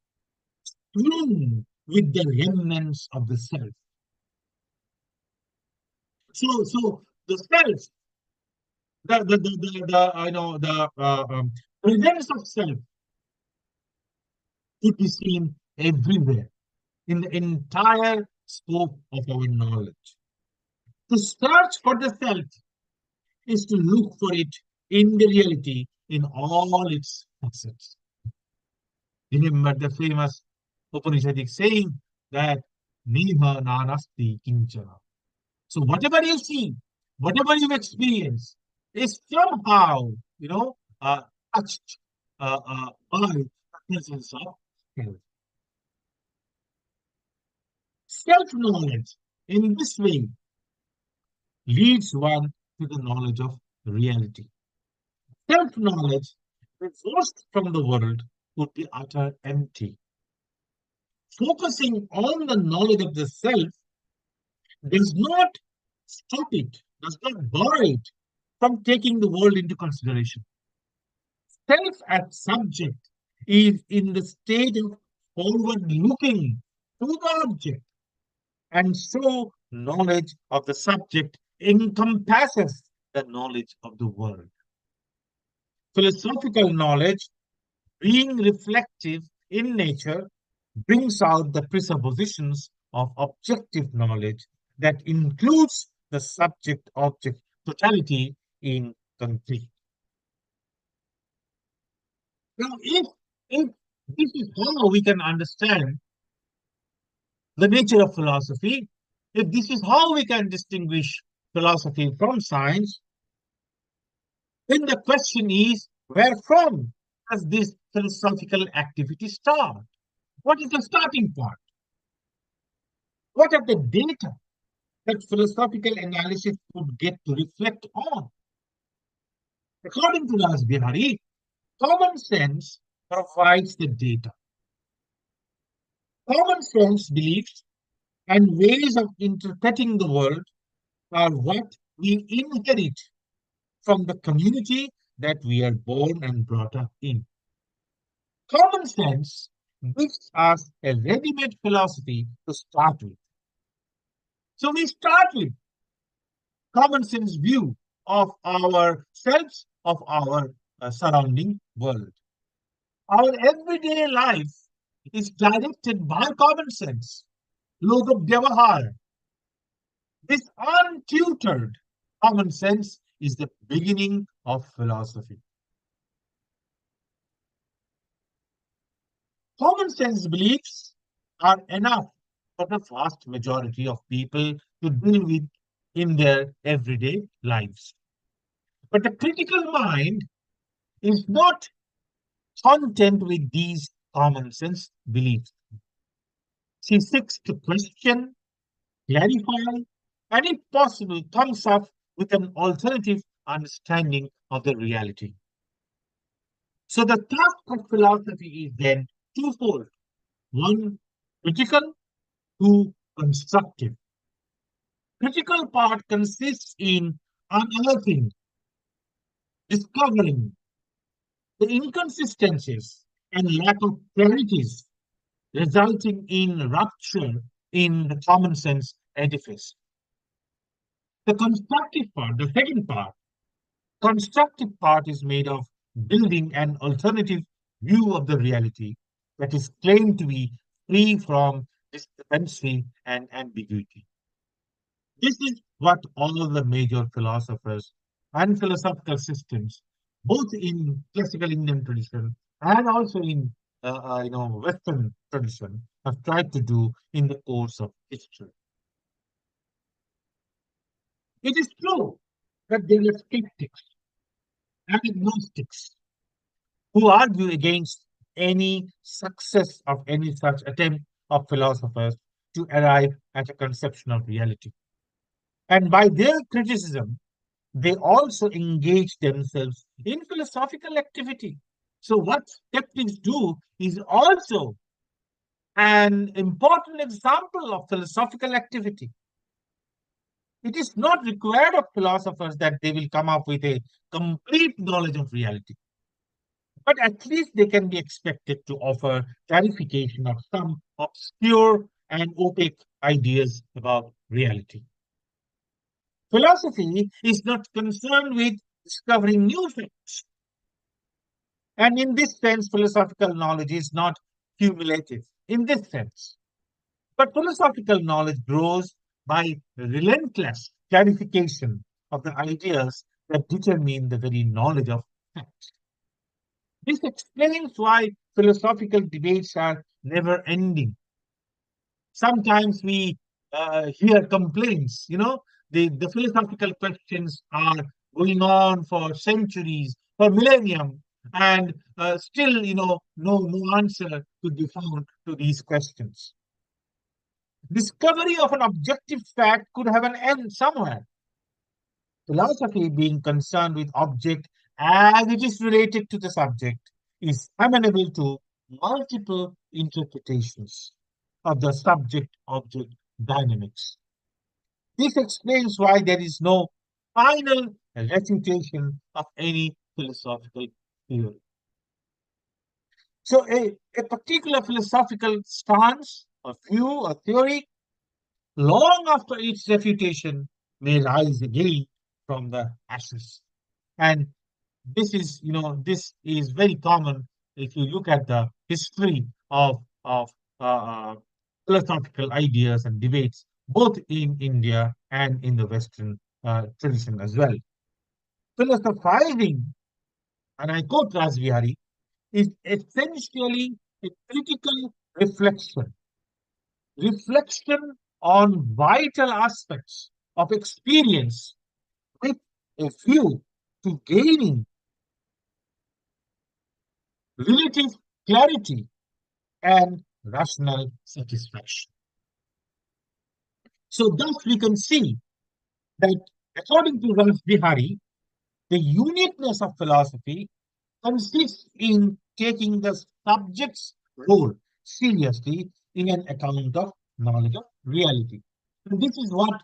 strewn with the remnants of the self. So the self, the presence of self could be seen everywhere in the entire scope of our knowledge. To search for the self is to look for it in the reality in all its facets. Remember the famous Upanishadic saying that Niha Nanasti Kinchana. So whatever you see, whatever you experience is somehow, touched by the presence of self. Self-knowledge in this way leads one to the knowledge of reality. Self-knowledge divorced from the world would be utter empty. Focusing on the knowledge of the self does not stop it, does not bar it from taking the world into consideration. Self as subject is in the state of forward looking to the object, and so knowledge of the subject encompasses the knowledge of the world. Philosophical knowledge, being reflective in nature, brings out the presuppositions of objective knowledge that includes the subject object totality in concrete. Now, if this is how we can understand the nature of philosophy, if this is how we can distinguish philosophy from science, then the question is where from does this philosophical activity start? What is the starting point? What are the data that philosophical analysis would get to reflect on? According to Raj Bihari, common sense provides the data. Common sense beliefs and ways of interpreting the world are what we inherit from the community that we are born and brought up in. Common sense gives us a ready-made philosophy to start with. So we start with common sense view of ourselves, of our surrounding world. Our everyday life is directed by common sense. Log of Vyavahar. This untutored common sense is the beginning of philosophy. Common sense beliefs are enough for the vast majority of people to deal with in their everyday lives. But the critical mind is not content with these common sense beliefs. She seeks to question, clarify, and if possible, comes up with an alternative understanding of the reality. So the task of philosophy is then twofold. One, critical, two, constructive. Critical part consists in unearthing, discovering the inconsistencies and lack of clarities resulting in rupture in the common sense edifice. The constructive part, the second part, constructive part is made of building an alternative view of the reality that is claimed to be free from discrepancy and ambiguity. This is what all the major philosophers and philosophical systems, both in classical Indian tradition and also in Western tradition, have tried to do in the course of history. It is true that there are skeptics and agnostics who argue against any success of any such attempt of philosophers to arrive at a conception of reality. And by their criticism, they also engage themselves in philosophical activity. So, what skeptics do is also an important example of philosophical activity. It is not required of philosophers that they will come up with a complete knowledge of reality, but at least they can be expected to offer clarification of some obscure and opaque ideas about reality. Philosophy is not concerned with discovering new facts. And in this sense, philosophical knowledge is not cumulative in this sense. But philosophical knowledge grows by relentless clarification of the ideas that determine the very knowledge of facts. This explains why philosophical debates are never ending. Sometimes we hear complaints, the philosophical questions are going on for centuries, for millennium, and still, no answer could be found to these questions. Discovery of an objective fact could have an end somewhere. Philosophy, being concerned with object as it is related to the subject, is amenable to multiple interpretations of the subject-object dynamics. This explains why there is no final refutation of any philosophical theory. So a particular philosophical stance, a view, a theory, long after its refutation, may rise again from the ashes. And this is very common if you look at the history of philosophical ideas and debates, both in India and in the Western tradition as well. Philosophizing, and I quote Rasbihari, is essentially a critical reflection on vital aspects of experience with a view to gaining relative clarity, and rational satisfaction. So thus we can see that according to Ramesh Bihari, the uniqueness of philosophy consists in taking the subject's role seriously in an account of knowledge of reality. And this is what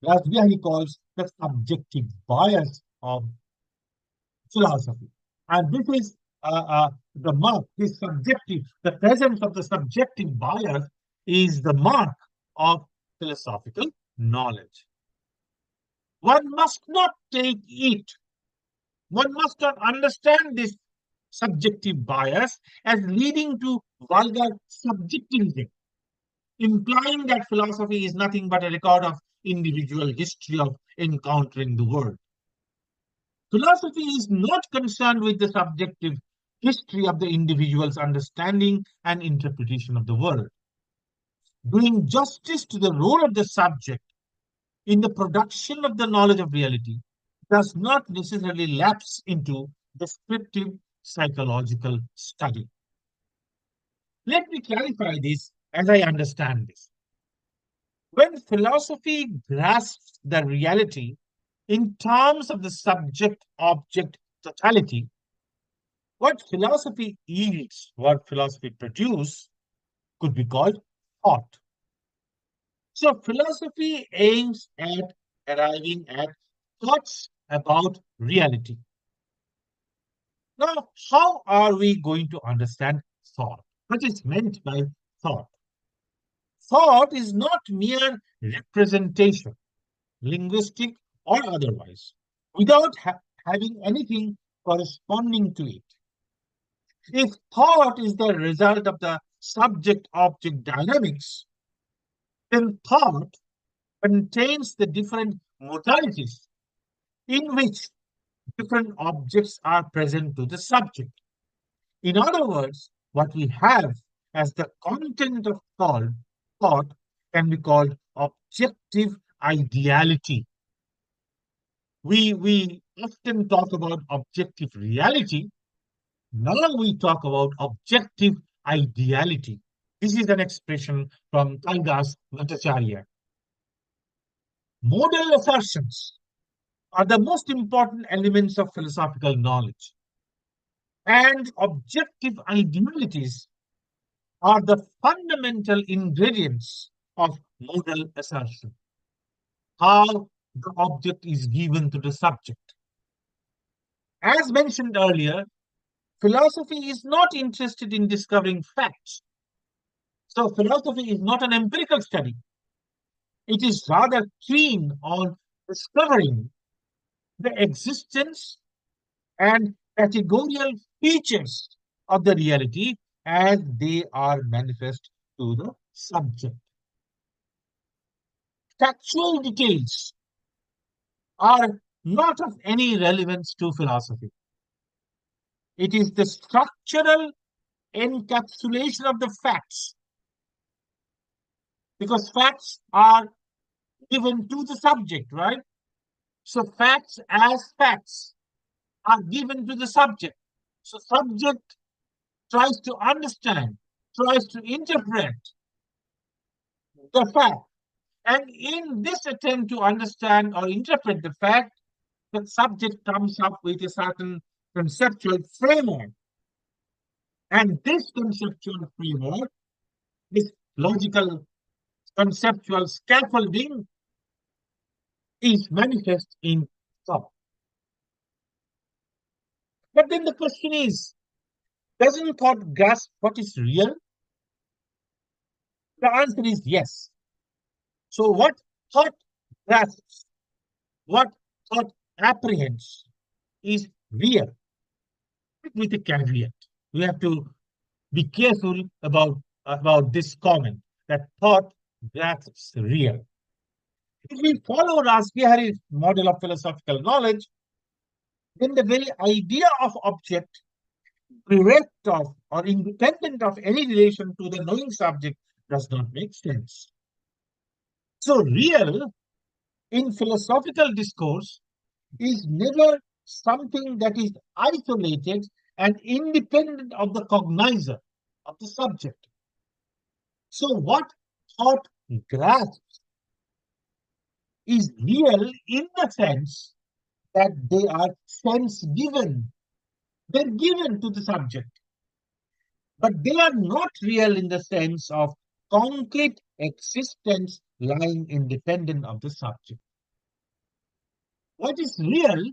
Rasbihari calls the subjective bias of philosophy. And this is the mark, this subjective, the presence of the subjective bias is the mark of philosophical knowledge. One must not take it, one must not understand this subjective bias as leading to vulgar subjectivism, implying that philosophy is nothing but a record of individual history of encountering the world. Philosophy is not concerned with the subjective history of the individual's understanding and interpretation of the world. Doing justice to the role of the subject in the production of the knowledge of reality does not necessarily lapse into descriptive psychological study. Let me clarify this as I understand this. When philosophy grasps the reality in terms of the subject object totality, what philosophy yields, what philosophy produces, could be called thought. So, philosophy aims at arriving at thoughts about reality. Now, how are we going to understand thought? What is meant by thought? Thought is not mere representation, linguistic or otherwise, without having anything corresponding to it. If thought is the result of the subject object dynamics, then thought contains the different modalities in which different objects are present to the subject. In other words, what we have as the content of thought can be called objective ideality. We often talk about objective reality. Now we talk about objective ideality. This is an expression from Kalidas Bhattacharya. Modal assertions are the most important elements of philosophical knowledge, and objective idealities are the fundamental ingredients of modal assertion. How the object is given to the subject. As mentioned earlier, philosophy is not interested in discovering facts. So, philosophy is not an empirical study. It is rather keen on discovering the existence and categorical features of the reality as they are manifest to the subject. Factual details are not of any relevance to philosophy. It is the structural encapsulation of the facts, because facts are given to the subject, right? So facts as facts are given to the subject. So subject tries to understand, tries to interpret the fact. And in this attempt to understand or interpret the fact, the subject comes up with a certain conceptual framework. And this conceptual framework, this logical conceptual scaffolding, is manifest in thought. But then the question is, doesn't thought grasp what is real? The answer is yes. So what thought grasps, what thought apprehends is real, with a caveat. We have to be careful about this comment that thought grasps real. If we follow Rasbihari's model of philosophical knowledge, then the very idea of object, bereft of or independent of any relation to the knowing subject, does not make sense. So, real in philosophical discourse is never something that is isolated and independent of the cognizer, of the subject. So, what thought grasps is real in the sense that they are sense given. They're given to the subject, but they are not real in the sense of concrete existence lying independent of the subject. What is real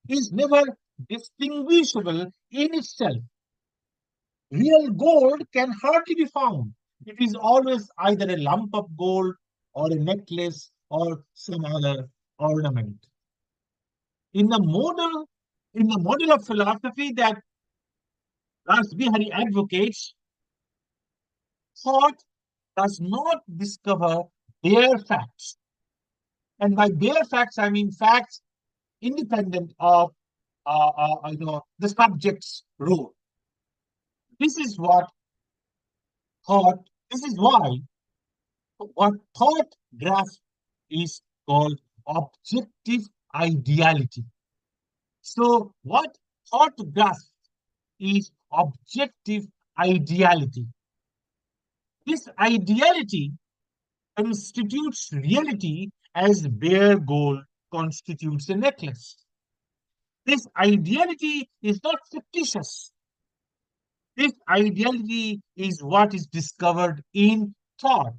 is never distinguishable in itself. Real gold can hardly be found. It is always either a lump of gold or a necklace or some other ornament. In the model, in the model of philosophy that Rasbihari advocates, thought does not discover bare facts. And by bare facts, I mean facts independent of the subject's role. This is what thought. This is why what thought grasp is called objective ideality. So, what thought grasp is objective ideality. This ideality constitutes reality as bare gold constitutes a necklace. This ideality is not fictitious. This ideality is what is discovered in thought.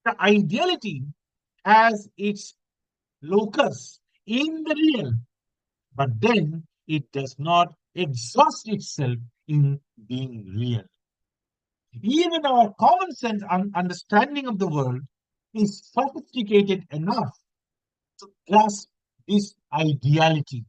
The ideality has its locus in the real, but then it does not exhaust itself in being real. Even our common sense understanding of the world is sophisticated enough to grasp this ideality.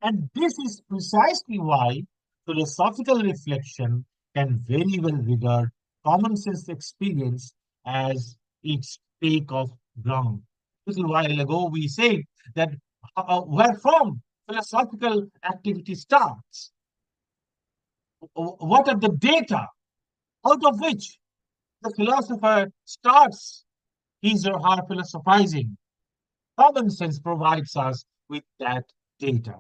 And this is precisely why philosophical reflection can very well regard common sense experience as its take of ground. A little while ago, we said that where from philosophical activity starts. What are the data out of which the philosopher starts his or her philosophizing? Common sense provides us with that data.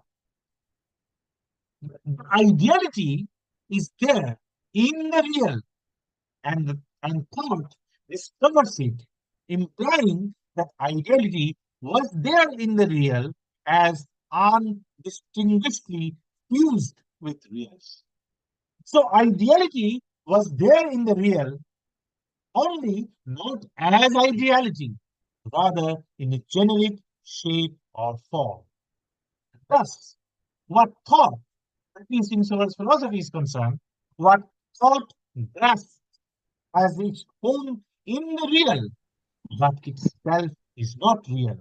Ideality is there in the real, and thought discovers it, implying that ideality was there in the real as undistinguishably fused with real. So ideality was there in the real, only not as ideality, rather in a generic shape or form. Thus, what thought, at least in so far as philosophy is concerned, what thought grasps as its home in the real, but itself is not real.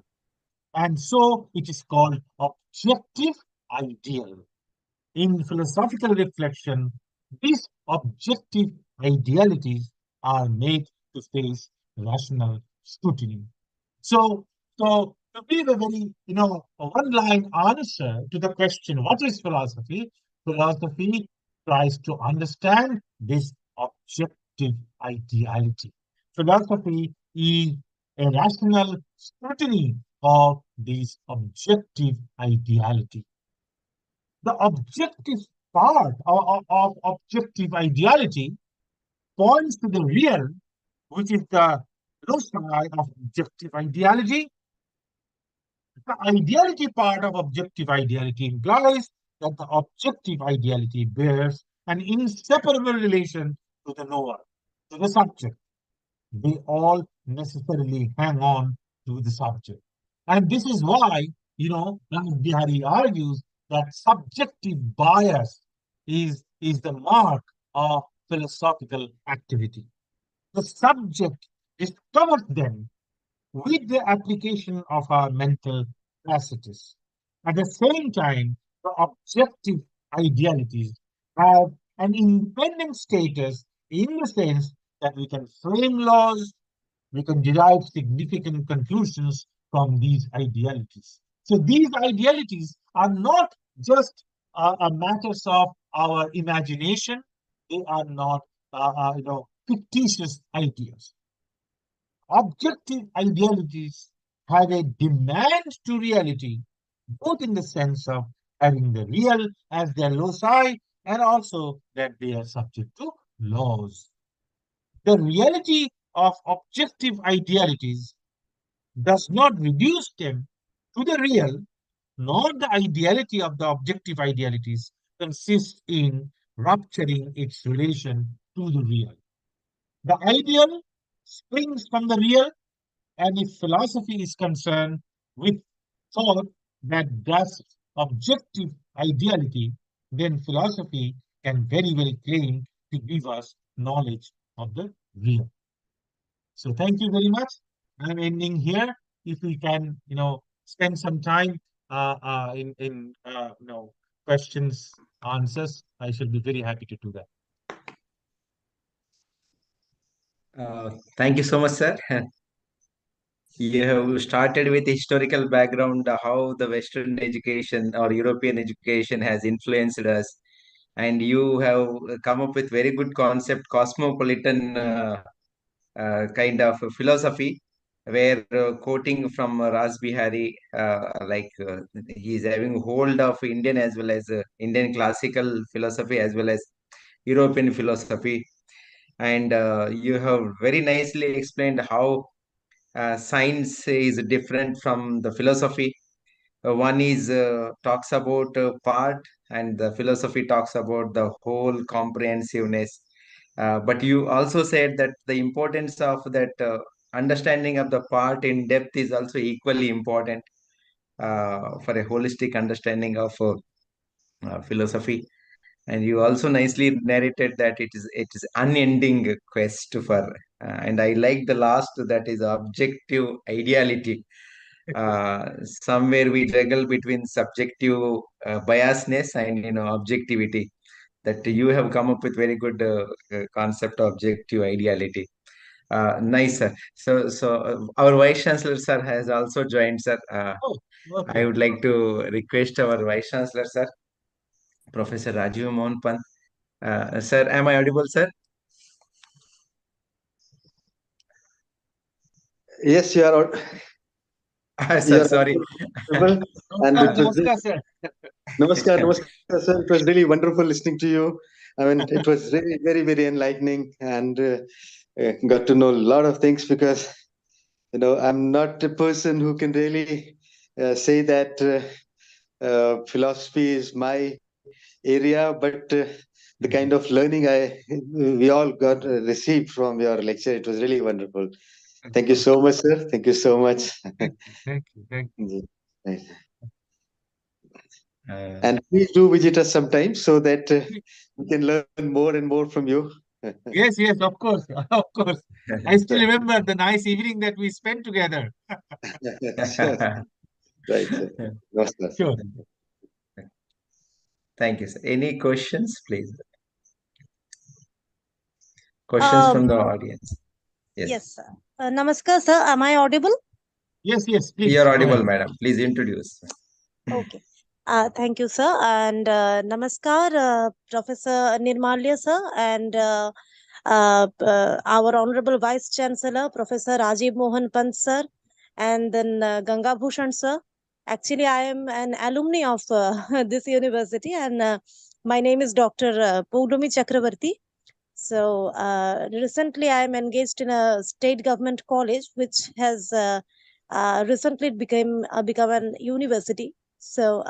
And so it is called objective ideal. In philosophical reflection, these objective idealities are made to face rational scrutiny. So, so to give a very, a one-line answer to the question, what is philosophy? Philosophy tries to understand this objective ideality. Philosophy is a rational scrutiny of this objective ideality. The objective part of objective ideality points to the real, which is the loci of objective ideality. The ideality part of objective ideality implies that the objective ideality bears an inseparable relation to the knower, to the subject. They all necessarily hang on to the subject. And this is why, Bihari argues that subjective bias is the mark of philosophical activity. The subject discovers them with the application of our mental capacities. At the same time, the objective idealities have an independent status in the sense that we can frame laws, we can derive significant conclusions from these idealities. So these idealities are not just matters of our imagination; they are not, fictitious ideas. Objective idealities have a demand to reality, both in the sense of having the real as their loci, and also that they are subject to laws. The reality of objective idealities does not reduce them to the real, nor the ideality of the objective idealities consists in rupturing its relation to the real. The ideal springs from the real, and if philosophy is concerned with thought that grasps objective ideality, then philosophy can very well claim to give us knowledge of the real. So thank you very much. I'm ending here. If we can, spend some time in questions, answers, I shall be very happy to do that. Thank you so much, sir. You have started with historical background, how the Western education or European education has influenced us, and you have come up with very good concept, cosmopolitan kind of philosophy, where quoting from Ras Bihari, he is having hold of Indian as well as Indian classical philosophy as well as European philosophy, and you have very nicely explained how science is different from the philosophy. One is talks about part, and the philosophy talks about the whole comprehensiveness. But you also said that the importance of that understanding of the part in depth is also equally important for a holistic understanding of philosophy. And you also nicely narrated that it is unending quest for, and I like the last, that is objective ideality. Somewhere we juggle between subjective biasness and objectivity. That you have come up with very good concept of objective ideality. Nice, sir. So our vice chancellor sir has also joined, sir. Oh, I okay. would like to request our vice chancellor sir, Professor Rajiv Mohan Pant. Sir, am I audible, sir? Yes, you Sir, are sorry. audible, and Namaskar, it was namaskar, sir. namaskar, sir. It was really wonderful listening to you. I mean, it was really very, very enlightening, and got to know a lot of things because I'm not a person who can really say that philosophy is my area, but the kind of learning we all got received from your lecture, it was really wonderful. Thank you so much, sir. Thank you so much. Thank Right. Uh, And please do visit us sometime so that you. we can learn more and more from you. Yes, yes, of course, of course. I still remember the nice evening that we spent together. Sure. Right, sir. Namaskar, sir. Sure. Thank you, sir. Any questions, please? Questions Um, from the audience? Yes. yes, sir. Namaskar, sir. Am I audible? Yes, yes, You're please go audible, ahead. madam. Please introduce. Okay. Thank you, sir. And Namaskar, Professor Nirmalya, sir, and our Honorable Vice Chancellor, Professor Rajiv Mohan Pant, sir, and then Ganga Bhushan, sir. Actually, I am an alumni of this university, and my name is Dr. Poulumi Chakraborty. So recently, I am engaged in a state government college, which has recently become an university. So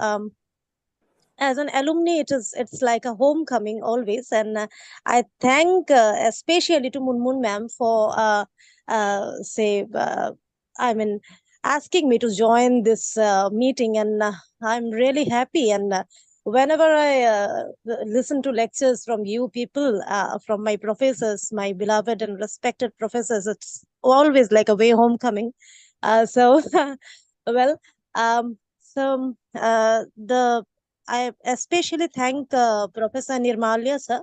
as an alumni, it's like a homecoming always, and I thank especially to Munmun ma'am for say I mean asking me to join this meeting, and I'm really happy. And whenever I listen to lectures from you people, from my professors, my beloved and respected professors, it's always like a way homecoming. So well, the I especially thank Professor Nirmalya sir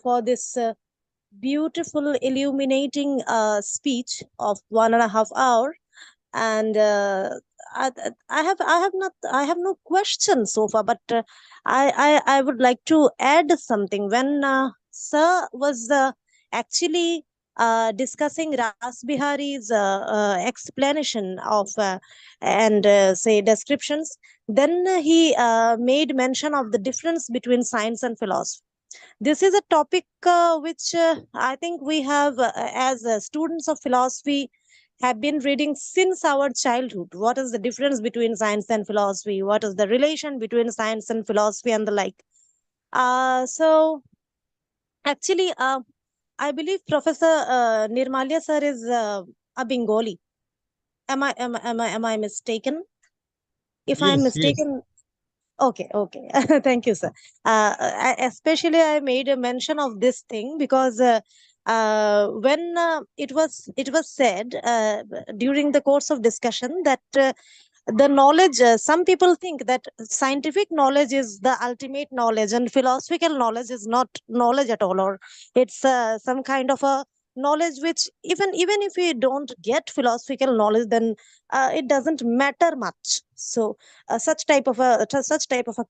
for this beautiful, illuminating speech of 1.5 hour. And I, I have no questions so far, but I would like to add something. When sir was actually discussing Ras Bihari's explanation of and say descriptions. Then he made mention of the difference between science and philosophy. This is a topic which I think we have, as students of philosophy, have been reading since our childhood. What is the difference between science and philosophy? What is the relation between science and philosophy and the like? So actually, I believe Professor Nirmalya sir is a Bengali. Am I mistaken? If I'm Yes, yes. mistaken, okay, okay. Thank you, sir. Especially, I made a mention of this thing because when it was said during the course of discussion that the knowledge, some people think that scientific knowledge is the ultimate knowledge and philosophical knowledge is not knowledge at all, or it's some kind of a knowledge which even if we don't get philosophical knowledge, then it doesn't matter much. So such type of a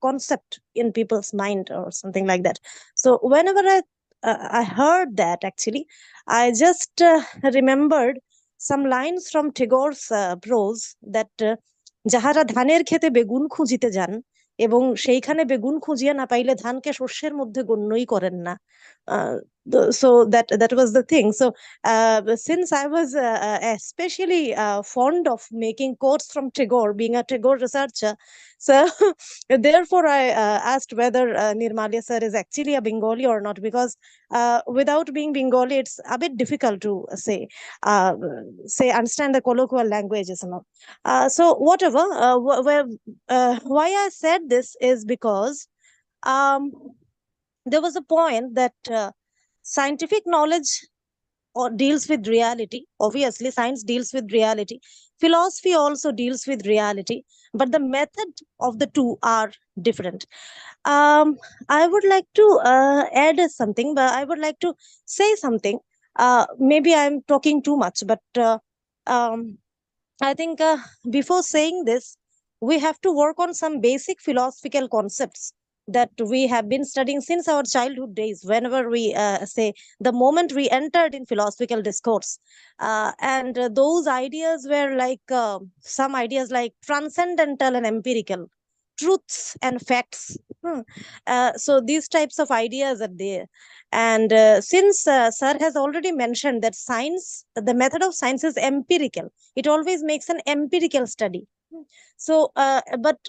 concept in people's mind or something like that. So whenever I heard that, actually I just remembered some lines from Tagore's prose that যাহারা ধানের ক্ষেতে বেগুন খুঁজিতে যান এবং সেইখানে বেগুন খুঁজিয়া না পাইলে ধানকে শস্যের মধ্যে গণ্যই করেন না. So that was the thing. So since I was especially fond of making quotes from Tagore, being a Tagore researcher, so therefore I asked whether Nirmalya sir is actually a Bengali or not, because without being Bengali, it's a bit difficult to uh, understand the colloquial languages and all. So whatever, why I said this is because um, there was a point that scientific knowledge or deals with reality. Obviously, science deals with reality. Philosophy also deals with reality, but the method of the two are different. I would like to add something, but I would like to say something. Maybe I'm talking too much, but um, I think before saying this, we have to work on some basic philosophical concepts that we have been studying since our childhood days, whenever we say the moment we entered in philosophical discourse. And those ideas were like some ideas like transcendental and empirical, truths and facts. So these types of ideas are there. And since Sir has already mentioned that science, the method of science is empirical, it always makes an empirical study. So but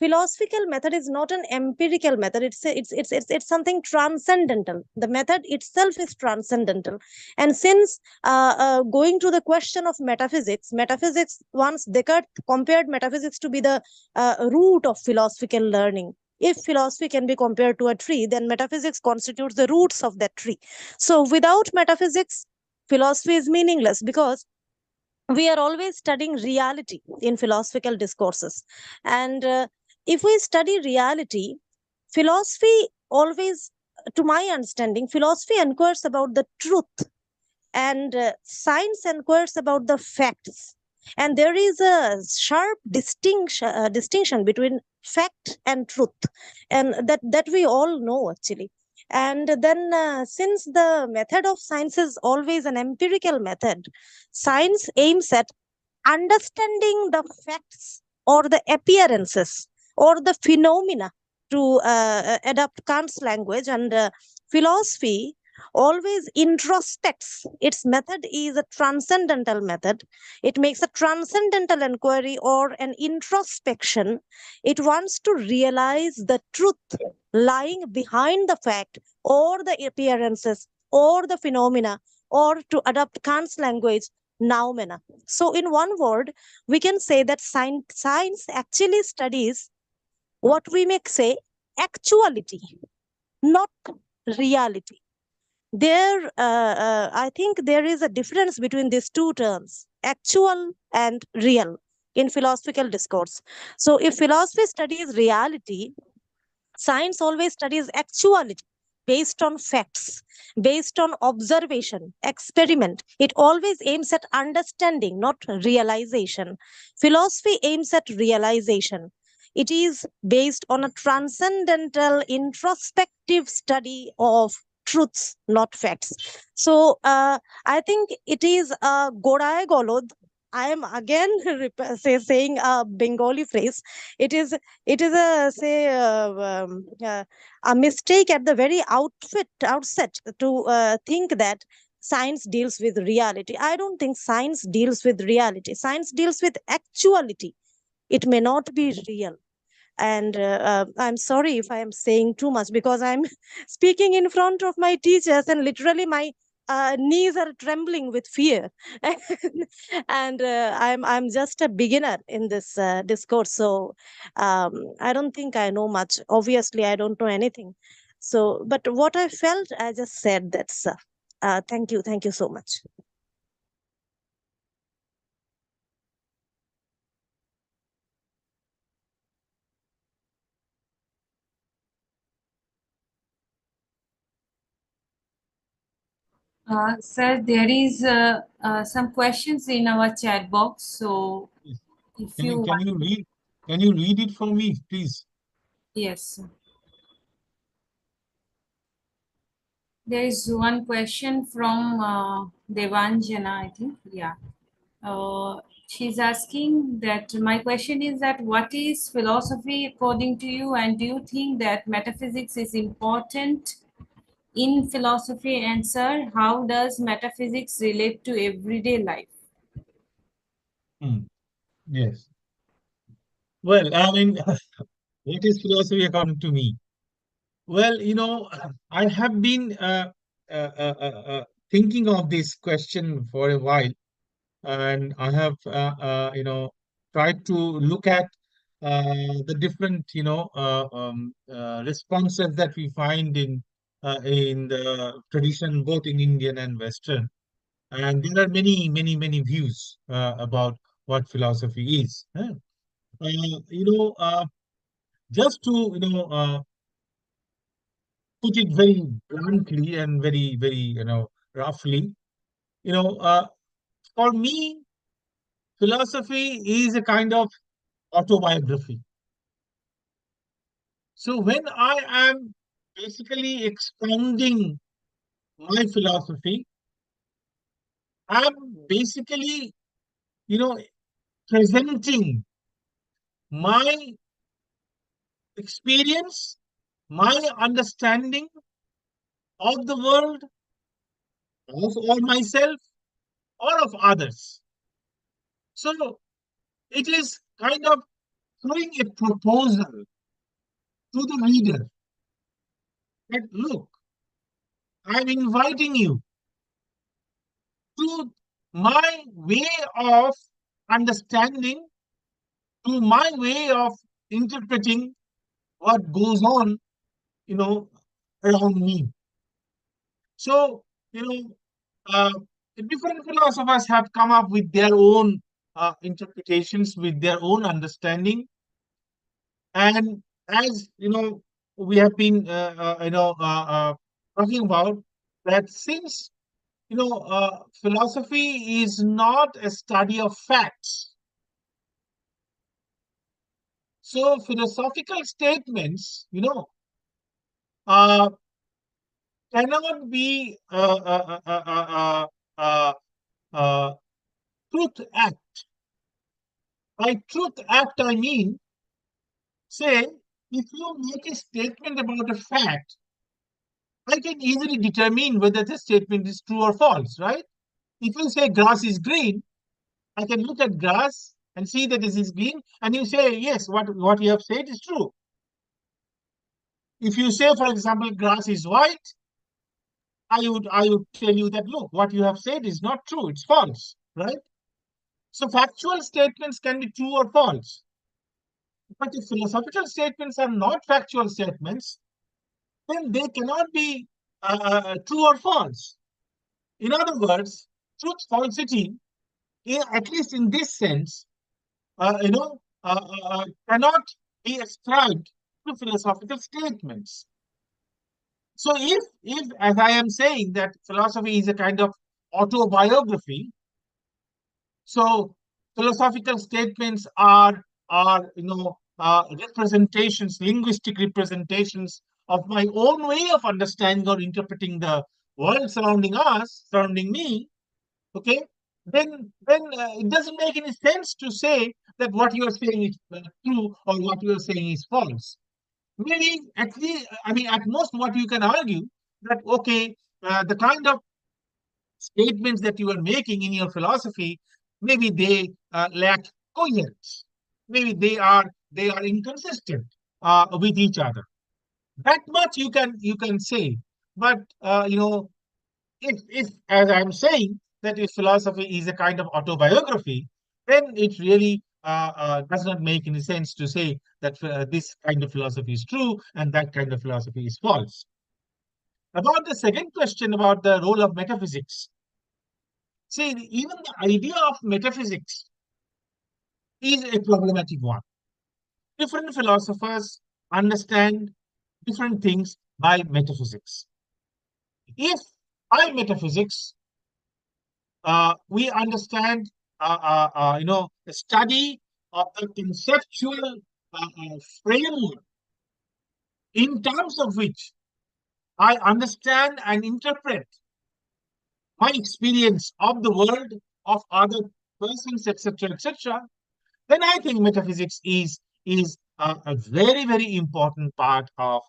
philosophical method is not an empirical method. It's something transcendental. The method itself is transcendental. And since going to the question of metaphysics, once Descartes compared metaphysics to be the root of philosophical learning. If philosophy can be compared to a tree, then metaphysics constitutes the roots of that tree. So without metaphysics, philosophy is meaningless, because we are always studying reality in philosophical discourses. And if we study reality, philosophy always, to my understanding, philosophy inquires about the truth, and science inquires about the facts. And there is a sharp distinction between fact and truth, and that we all know, actually. And then since the method of science is always an empirical method, science aims at understanding the facts or the appearances or the phenomena, to adapt Kant's language. And philosophy always introspects. Its method is a transcendental method. It makes a transcendental inquiry or an introspection. It wants to realize the truth lying behind the fact or the appearances or the phenomena, or to adopt Kant's language, noumena. So in one word, we can say that science actually studies what we may say actuality, not reality. I think there is a difference between these two terms, actual and real, in philosophical discourse. So if philosophy studies reality, science always studies actuality, based on facts, based on observation, experiment. It always aims at understanding, not realization. Philosophy aims at realization. It is based on a transcendental, introspective study of truths, not facts. So I think it is Goraye Golod. I am again saying a Bengali phrase. It is a a mistake at the very outset to think that science deals with reality. I don't think science deals with reality. Science deals with actuality. It may not be real. And I'm sorry if I am saying too much, because I'm speaking in front of my teachers and literally my knees are trembling with fear. And I'm just a beginner in this discourse, so I don't think I know much. Obviously I don't know anything. So but what I felt, I just said. That's thank you so much. Sir, there is some questions in our chat box. So Yes. if Can you you can want, you read can you read it for me, please? yes. There is one question from Devanjana, I think. Yeah. She's asking that my question is that what is philosophy according to you, and do you think that metaphysics is important in philosophy? And sir, how does metaphysics relate to everyday life? Hmm. Yes. Well, I mean, what is philosophy according to me? Well, I have been thinking of this question for a while, and I have, tried to look at the different, responses that we find in the tradition, both in Indian and Western. And there are many, many, many views about what philosophy is. Uh, you know, uh, just to put it very bluntly and very, very, roughly, you know, uh, for me, philosophy is a kind of autobiography. So when I am basically expounding my philosophy, I'm basically, you know, presenting my experience, my understanding of the world, of or myself, or of others. So it is kind of throwing a proposal to the reader that look, I'm inviting you to my way of understanding, to my way of interpreting what goes on, you know, around me. So, uh, different philosophers have come up with their own interpretations, with their own understanding. And as we have been, talking about that since philosophy is not a study of facts. So philosophical statements, uh, cannot be uh, truth act. By truth act, I mean, say, if you make a statement about a fact, I can easily determine whether the statement is true or false, right? If you say grass is green, I can look at grass and see that it is green, and you say, yes, what you have said is true. If you say, for example, grass is white, I would tell you that look, what you have said is not true, it's false, right? So factual statements can be true or false. But if philosophical statements are not factual statements, then they cannot be true or false. In other words, truth falsity, at least in this sense, cannot be ascribed to philosophical statements. So if as I am saying that philosophy is a kind of autobiography, so philosophical statements are representations, linguistic representations of my own way of understanding or interpreting the world surrounding us, surrounding me, okay, then it doesn't make any sense to say that what you are saying is true or what you are saying is false. Maybe at least, I mean, at most, what you can argue that okay, the kind of statements that you are making in your philosophy, maybe they lack coherence. Maybe they are inconsistent with each other. That much you can say. But if as I'm saying that if philosophy is a kind of autobiography, then it really does not make any sense to say that this kind of philosophy is true and that kind of philosophy is false. About the second question about the role of metaphysics, see, even the idea of metaphysics is a problematic one. Different philosophers understand different things by metaphysics. If by metaphysics we understand, the study of the conceptual framework in terms of which I understand and interpret my experience of the world, of other persons, etc., etc., then I think metaphysics is a very very important part of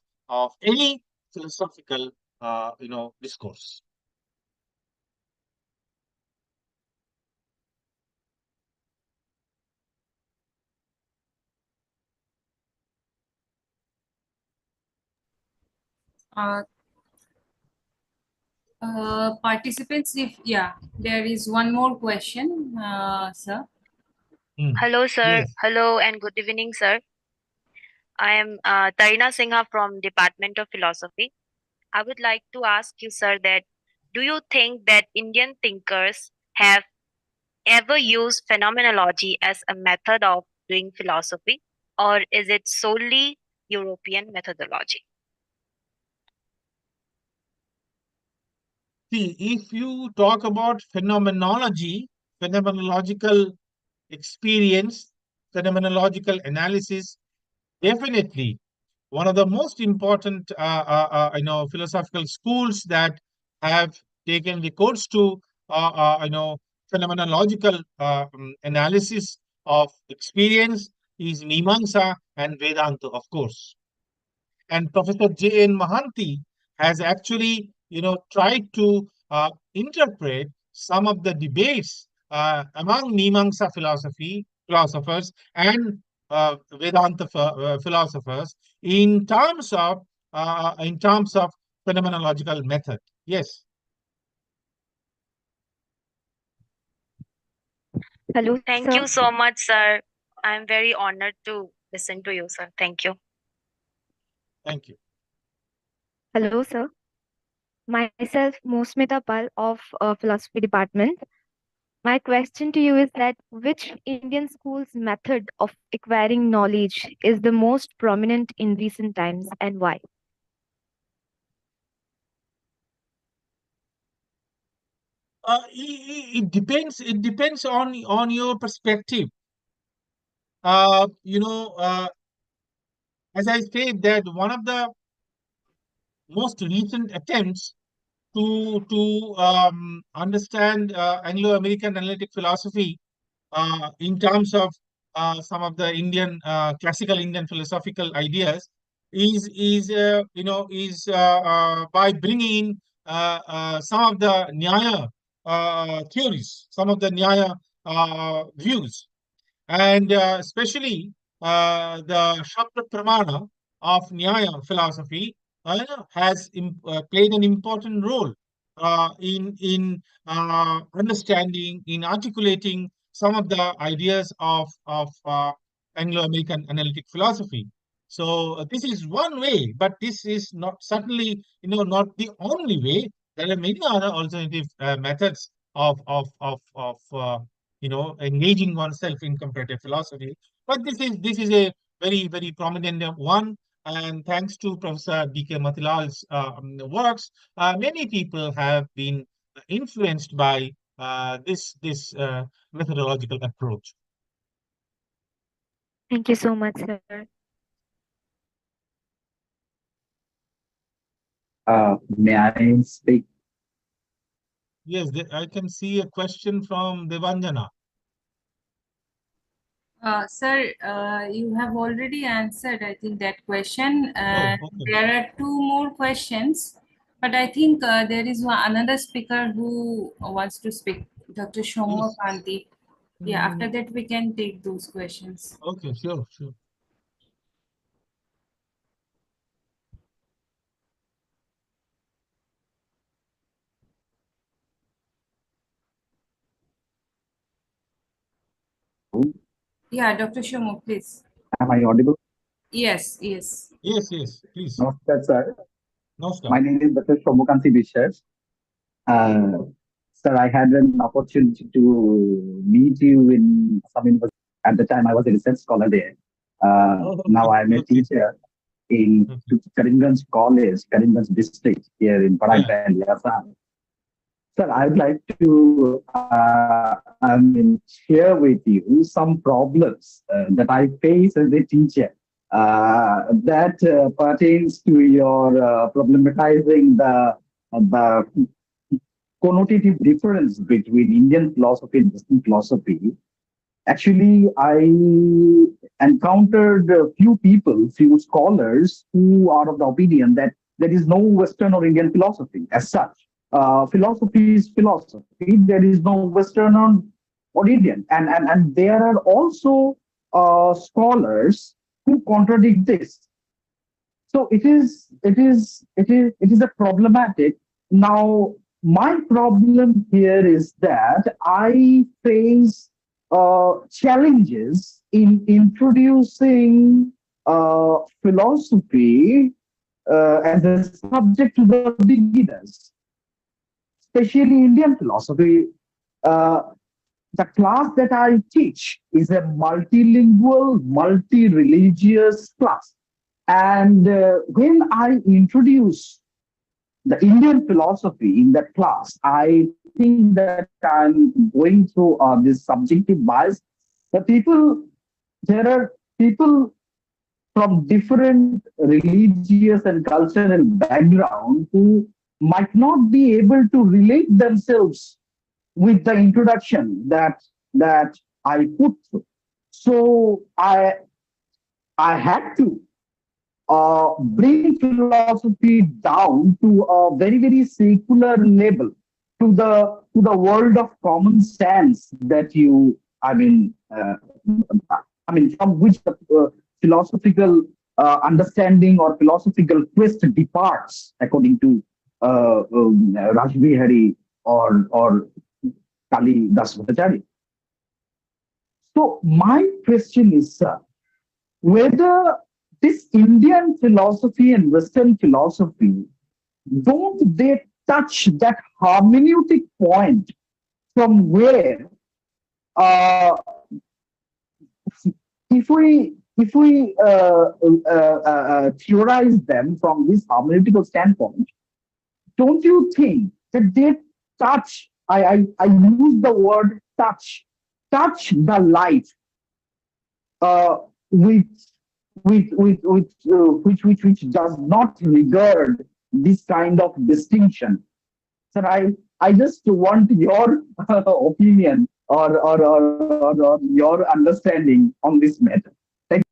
any philosophical discourse. Uh, Participants, if yeah, there is one more question, sir. Hello, sir. Yes. Hello and good evening, sir. I am Tarina Singha from Department of Philosophy. I would like to ask you, sir, that do you think that Indian thinkers have ever used phenomenology as a method of doing philosophy, or is it solely European methodology? See, if you talk about phenomenology, phenomenological experience, phenomenological analysis, definitely one of the most important, philosophical schools that have taken the course to, phenomenological analysis of experience is Mimamsa and Vedanta, of course. And Professor J.N. Mahanti has actually, tried to interpret some of the debates among Mimamsa philosophers and Vedanta philosophers in terms of phenomenological method. Yes, Hello, Thank sir. you so much, sir. I'm very honored to listen to you, sir. Thank you. thank you. Hello, sir. Myself, Mosmita Pal of Philosophy Department. My question to you is that which Indian school's method of acquiring knowledge is the most prominent in recent times and why? It depends. It depends on your perspective. Uh, you know, uh, as I said, that one of the most recent attempts to understand Anglo-American analytic philosophy in terms of some of the Indian classical Indian philosophical ideas is by bringing in some of the Nyaya theories, some of the Nyaya views, and especially the Shakta Pramana of Nyaya philosophy has played an important role in understanding, in articulating some of the ideas of Anglo-American analytic philosophy. So this is one way, but this is not certainly not the only way. There are many other alternative methods of engaging oneself in comparative philosophy. But this is a very very prominent one, and thanks to Professor D.K. Matilal's works, many people have been influenced by this methodological approach. Thank you so much, sir. May I speak? Yes, I can see a question from Devanjana. Sir, you have already answered, I think, that question. Oh, okay. There are two more questions, but I think there is another speaker who wants to speak, Dr. Shomo Yes. Kanti. Yeah, after that we can take those questions. Okay, sure, sure. Yeah, Dr. Shomo, please. Am I audible? Yes, yes. Yes, yes, please. Namaskar, sir. Namaskar. My name is Dr. Shomokanti Bishas. Sir, I had an opportunity to meet you in some university. At the time, I was a research scholar there. Oh, Now okay, I'm a okay, teacher in okay. Karimganj College, Karimganj district here in Yeah, Paragpandi, Assam. Sir, I'd like to share with you some problems that I face as a teacher that pertains to your problematizing the connotative difference between Indian philosophy and Western philosophy. Actually, I encountered a few people, few scholars who are of the opinion that there is no Western or Indian philosophy as such. Philosophy is philosophy. There is no Western or Indian. And there are also scholars who contradict this. So it is a problematic. Now, my problem here is that I face challenges in introducing philosophy as a subject to the beginners, especially Indian philosophy. Uh, the class that I teach is a multilingual, multi-religious class. And when I introduce the Indian philosophy in that class, I think that I'm going through this subjective bias. The people, there are people from different religious and cultural background who might not be able to relate themselves with the introduction that I put through. So I had to bring philosophy down to a very secular level, to the world of common sense that you from which the philosophical understanding or philosophical quest departs according to Rajbihari or Kali Das Bhattacharya. So my question is, sir, whether this Indian philosophy and Western philosophy, don't they touch that hermeneutic point from where, uh, if we theorize them from this hermeneutical standpoint, don't you think that they touch? I use the word touch the life uh, with which does not regard this kind of distinction. So I just want your opinion or your understanding on this matter. Thank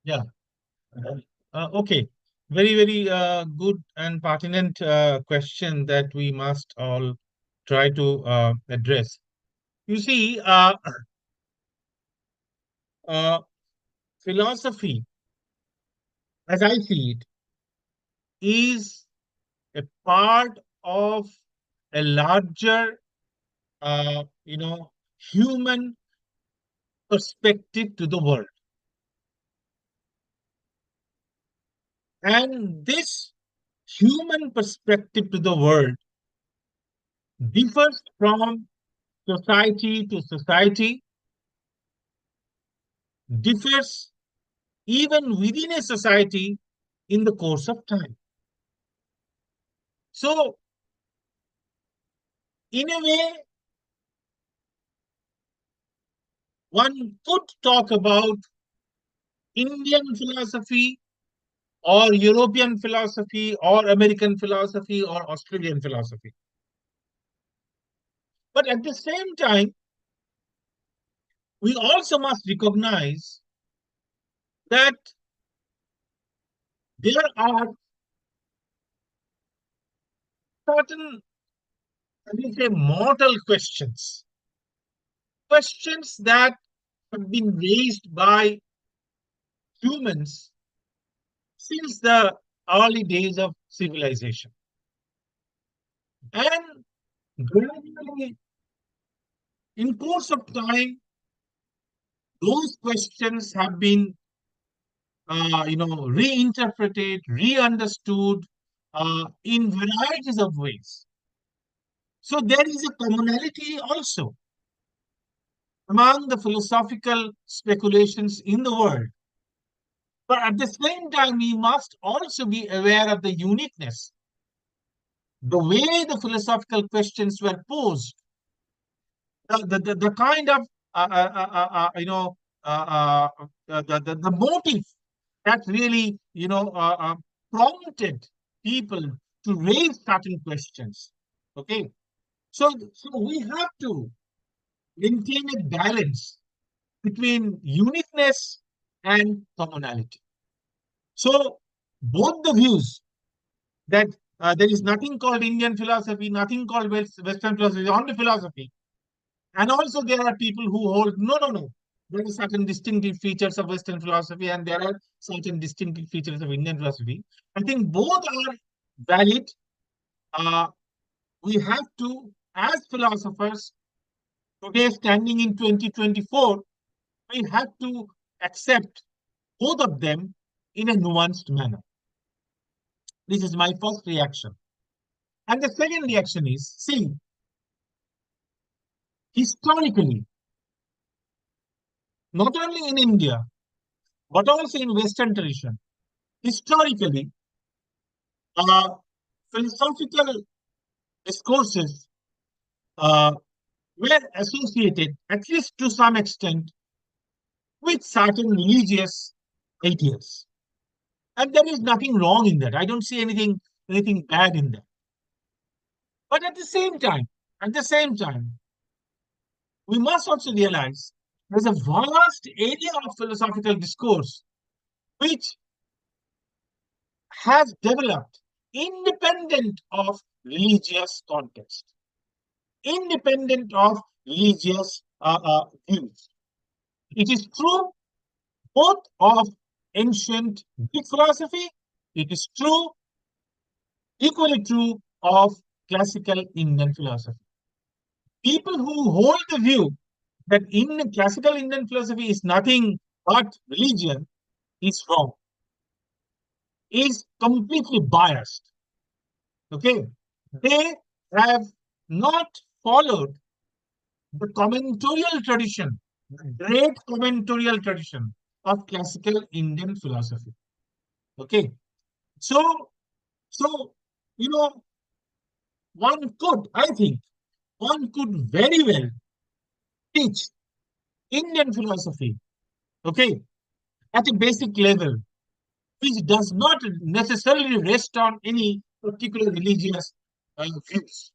yeah. Okay. Very good and pertinent question that we must all try to address. You see, uh, philosophy, as I see it, is a part of a larger, human perspective to the world. And this human perspective to the world differs from society to society, differs even within a society in the course of time. So, in a way, one could talk about Indian philosophy or European philosophy, or American philosophy, or Australian philosophy. But at the same time, we also must recognize that there are certain, let me say, mortal questions, questions that have been raised by humans since the early days of civilization. And gradually, in course of time, those questions have been, reinterpreted, re-understood in varieties of ways. So there is a commonality also among the philosophical speculations in the world. But at the same time, we must also be aware of the uniqueness, the way the philosophical questions were posed, the kind of the motive that really prompted people to raise certain questions. Okay, so we have to maintain a balance between uniqueness and commonality. So both the views that there is nothing called Indian philosophy, nothing called Western philosophy, only philosophy. And also there are people who hold, no. There are certain distinctive features of Western philosophy and there are certain distinctive features of Indian philosophy. I think both are valid. We have to, as philosophers, today standing in 2024, we have to accept both of them in a nuanced manner. This is my first reaction. And the second reaction is, see, historically, not only in India, but also in Western tradition, historically, philosophical discourses were associated, at least to some extent, with certain religious ideas. And there is nothing wrong in that. I don't see anything bad in that. But at the same time, we must also realize there's a vast area of philosophical discourse which has developed independent of religious context, independent of religious views. It is true both of ancient Greek philosophy, it is true, equally true of classical Indian philosophy. People who hold the view that in classical Indian philosophy is nothing but religion is wrong, is completely biased. Okay, they have not followed the commentorial tradition, the great commentorial tradition of classical Indian philosophy. Okay, so you know, I think, one could very well teach Indian philosophy, okay, at a basic level, which does not necessarily rest on any particular religious views.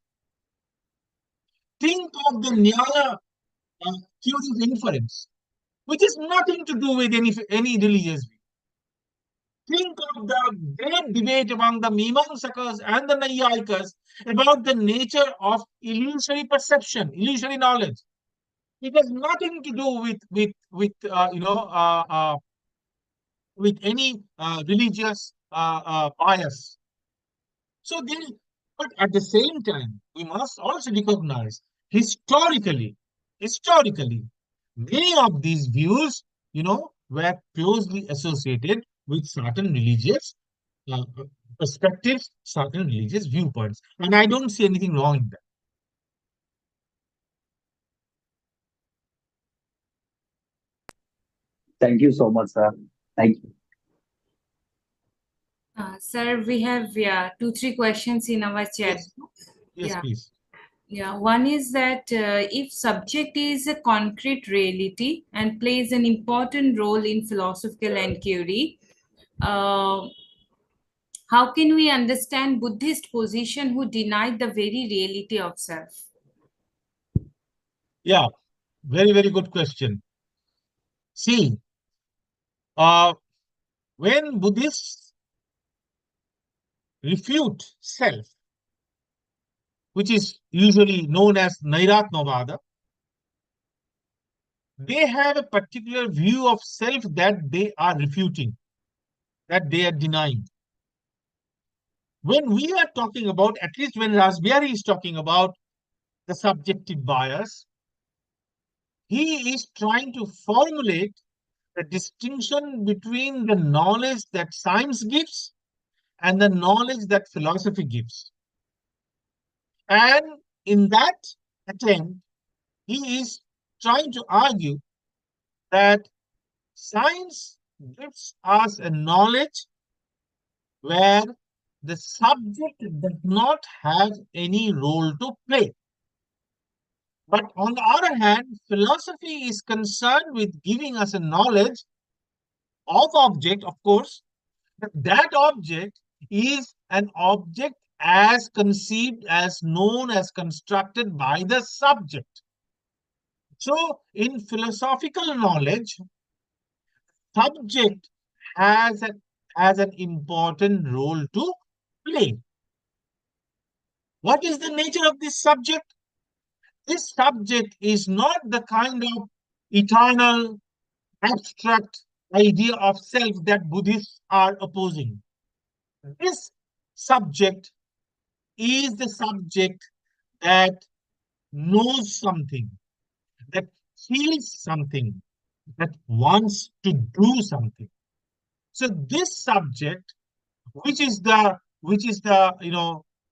Think of the Nyaya theory of inference, which has nothing to do with any religious view. Think of the great debate among the Mimamsakas and the Naiyayikas about the nature of illusory perception, illusory knowledge. It has nothing to do with any religious bias. So then, but at the same time, we must also recognize historically, many of these views, were closely associated with certain religious uh, perspectives, certain religious viewpoints. And I don't see anything wrong in that. Thank you so much, sir. Thank you. Sir, we have 2-3 questions in our chat. Yes, please. Yeah, one is that if subject is a concrete reality and plays an important role in philosophical inquiry, How can we understand Buddhist position who denied the very reality of self? Yeah, very, very good question. See, uh, when Buddhists refute self, which is usually known as Nairatmavada, they have a particular view of self that they are refuting, that they are denying. When we are talking about, at least when Raspberry is talking about the subjective bias, he is trying to formulate the distinction between the knowledge that science gives and the knowledge that philosophy gives. And in that attempt, he is trying to argue that science gives us a knowledge where the subject does not have any role to play. But on the other hand, philosophy is concerned with giving us a knowledge of object, of course, but that object is an object as conceived, as known, as constructed by the subject. So, in philosophical knowledge, subject has an important role to play. What is the nature of this subject? This subject is not the kind of eternal, abstract idea of self that Buddhists are opposing. This subject is the subject that knows something, that feels something, that wants to do something. So this subject, which is the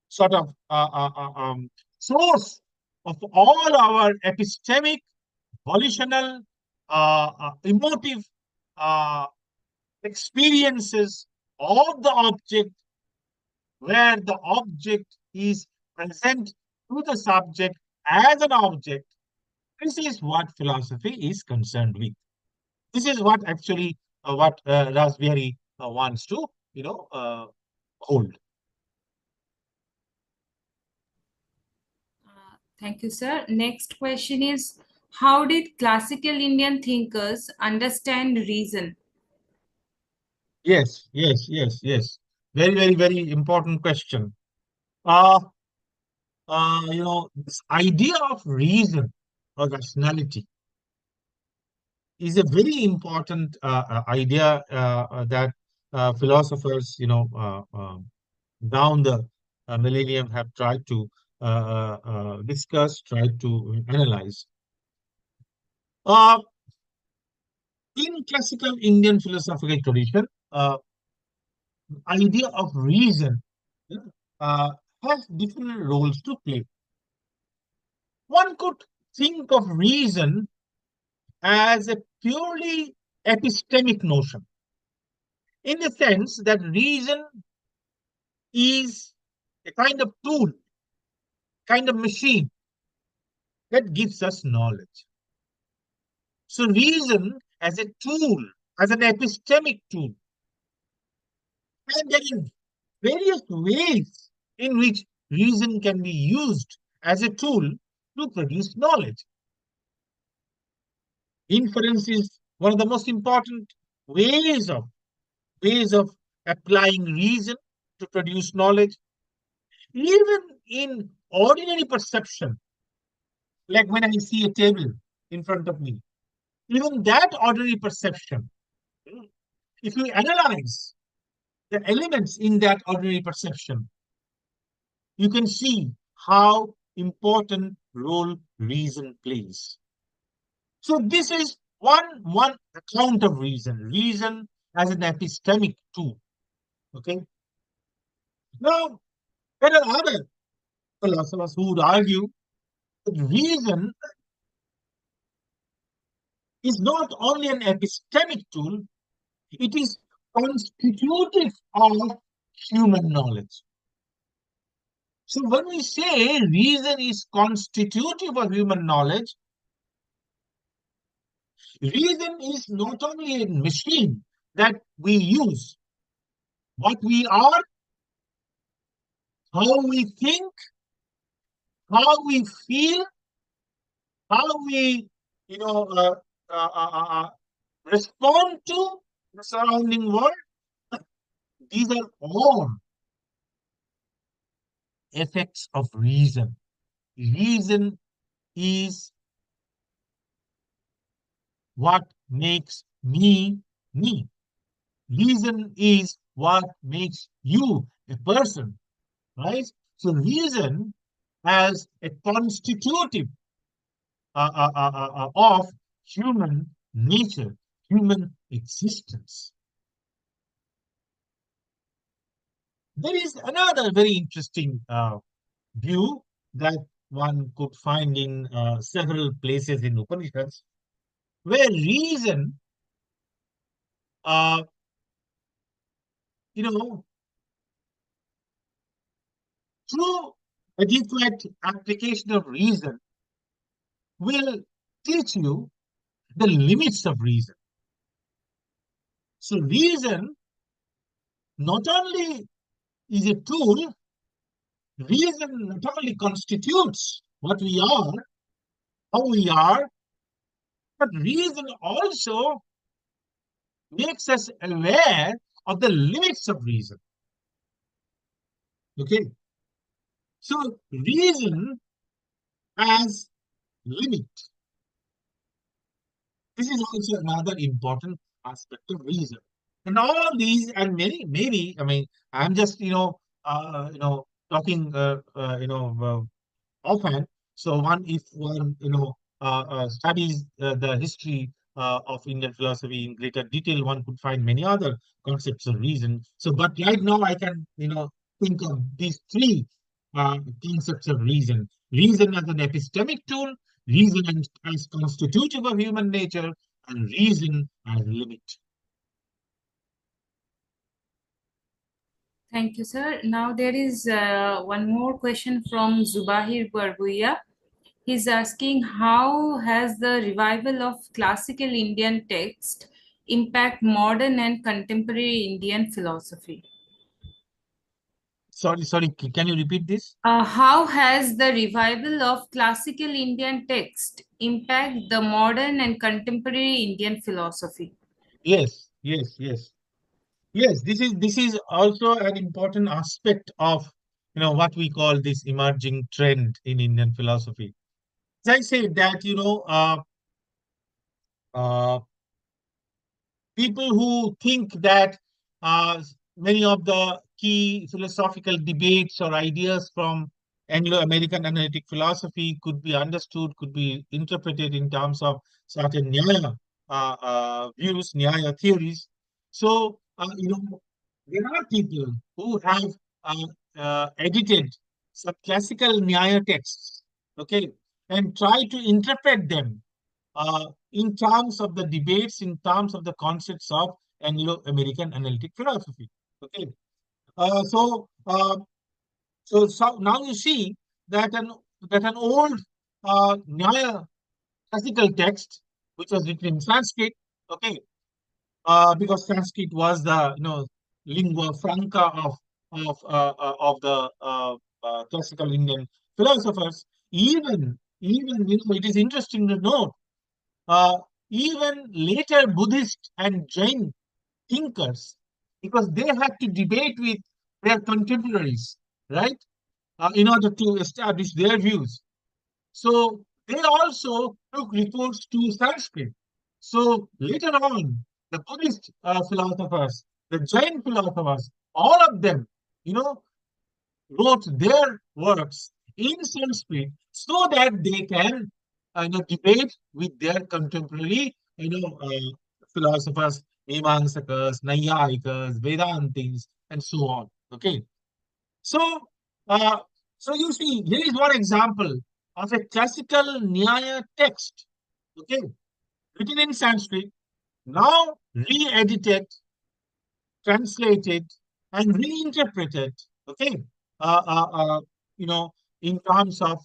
sort of source of all our epistemic, volitional, emotive uh, experiences of the object, where the object is present to the subject as an object. This is what philosophy is concerned with. This is what actually what Raspberry wants to hold. Thank you, sir. Next question is, how did classical Indian thinkers understand reason? Yes, yes, yes, yes. Very, very, very important question. Uh, this idea of reason or rationality is a very important idea that philosophers, down the millennium have tried to discuss, tried to analyze. Uh, in classical Indian philosophical tradition, idea of reason uh, has different roles to play. One could think of reason as a purely epistemic notion, in the sense that reason is a kind of tool, kind of machine that gives us knowledge. So, reason as a tool, as an epistemic tool, and there are various ways in which reason can be used as a tool to produce knowledge. Inference is one of the most important ways of applying reason to produce knowledge. Even in ordinary perception, like when I see a table in front of me, even that ordinary perception, if you analyze the elements in that ordinary perception, you can see how important role reason plays. So this is one account of reason as an epistemic tool. Okay. Now there are other philosophers who would argue that reason is not only an epistemic tool, it is constitutive of human knowledge. So when we say reason is constitutive of human knowledge, reason is not only a machine that we use. What we are how we think, how we feel, how we, you know, respond to the surrounding world. These are all effects of reason. Reason is what makes me me. Reason is what makes you a person, right? So reason as a constitutive of human nature, human existence. There is another very interesting view that one could find in several places in Upanishads, where reason, uh, you know, through adequate application of reason, will teach you the limits of reason. So, reason not only is a tool, reason not only constitutes what we are, how we are, but reason also makes us aware of the limits of reason. Okay, so reason as limit. This is also another important aspect of reason. And all these and many, maybe, I mean, I'm just, talking, offhand. So if one, studies the history of Indian philosophy in greater detail, one could find many other concepts of reason. So, but right now I can, think of these three concepts of reason. Reason as an epistemic tool, reason as constitutive of human nature, and reason as limit. Thank you, sir. Now there is one more question from Zubahir Barbuya. He's asking, how has the revival of classical Indian text impact modern and contemporary Indian philosophy? Sorry, can you repeat this? How has the revival of classical Indian text impact the modern and contemporary Indian philosophy? Yes. Yes, this is also an important aspect of what we call this emerging trend in Indian philosophy. As I said that uh, people who think that many of the key philosophical debates or ideas from Anglo-American analytic philosophy could be understood, could be interpreted in terms of certain Nyaya views, Nyaya theories. So, there are people who have edited some classical Nyaya texts, okay, and try to interpret them in terms of the debates, in terms of the concepts of Anglo-American analytic philosophy. Okay, uh, so, uh, so now you see that an old Nyaya classical text, which was written in Sanskrit, okay, because Sanskrit was the lingua franca of the classical Indian philosophers. Even it is interesting to note uh, even later Buddhist and Jain thinkers, because they had to debate with their contemporaries, right, in order to establish their views. So they also took recourse to Sanskrit. So later on, the Buddhist philosophers, the Jain philosophers, all of them, you know, wrote their works in Sanskrit so that they can debate with their contemporary philosophers, Mimamsakas, Naiyayikas, Vedantis, and so on. Okay, so uh, so you see, here is one example of a classical Nyaya text, okay, written in Sanskrit, now re-edited, translated, and reinterpreted, okay, uh, uh, uh, you know, in terms of,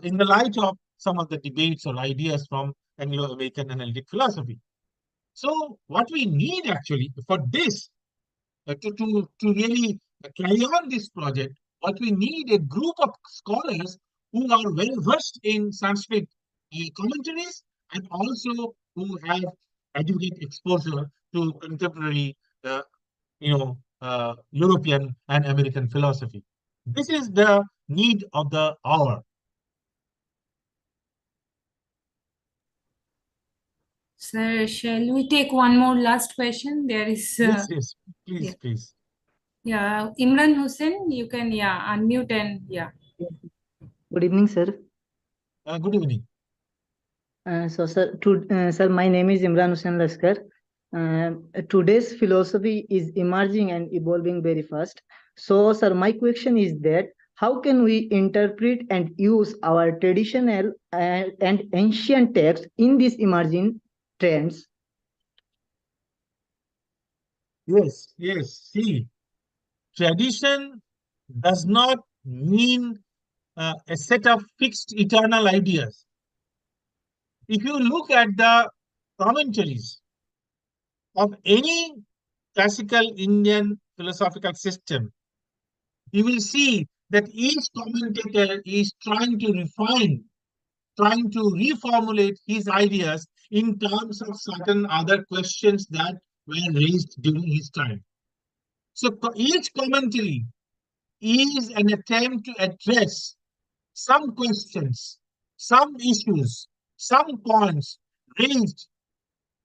in the light of some of the debates or ideas from Anglo-American analytic philosophy. So, what we need actually for this, to really carry on this project, but we need a group of scholars who are well versed in Sanskrit commentaries and also who have adequate exposure to contemporary, European and American philosophy. This is the need of the hour. Sir, shall we take one more last question? There is, Yes, yes, please, yeah. please. Yeah, Imran Hussain, you can, unmute and, Good evening, sir. Good evening. Sir, my name is Imran Hussain Laskar. Today's philosophy is emerging and evolving very fast. So, sir, my question is that how can we interpret and use our traditional and ancient texts in these emerging trends? Yes, yes. See, tradition does not mean a set of fixed eternal ideas. If you look at the commentaries of any classical Indian philosophical system, you will see that each commentator is trying to refine, trying to reformulate his ideas in terms of certain other questions that were raised during his time. So each commentary is an attempt to address some questions, some issues, some points raised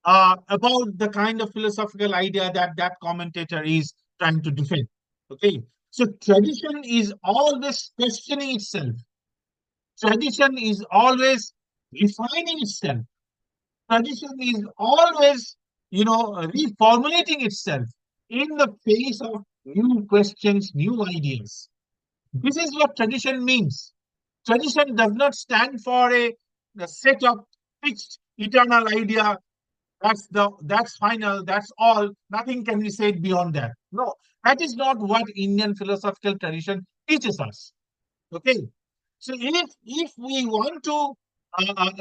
about the kind of philosophical idea that that commentator is trying to defend. Okay, so tradition is always questioning itself. Tradition is always refining itself. Tradition is always, reformulating itself in the face of new questions, new ideas. This is what tradition means. Tradition does not stand for a set of fixed eternal idea. That's final, that's all, nothing can be said beyond that. No, that is not what Indian philosophical tradition teaches us. Okay, so if we want to uh,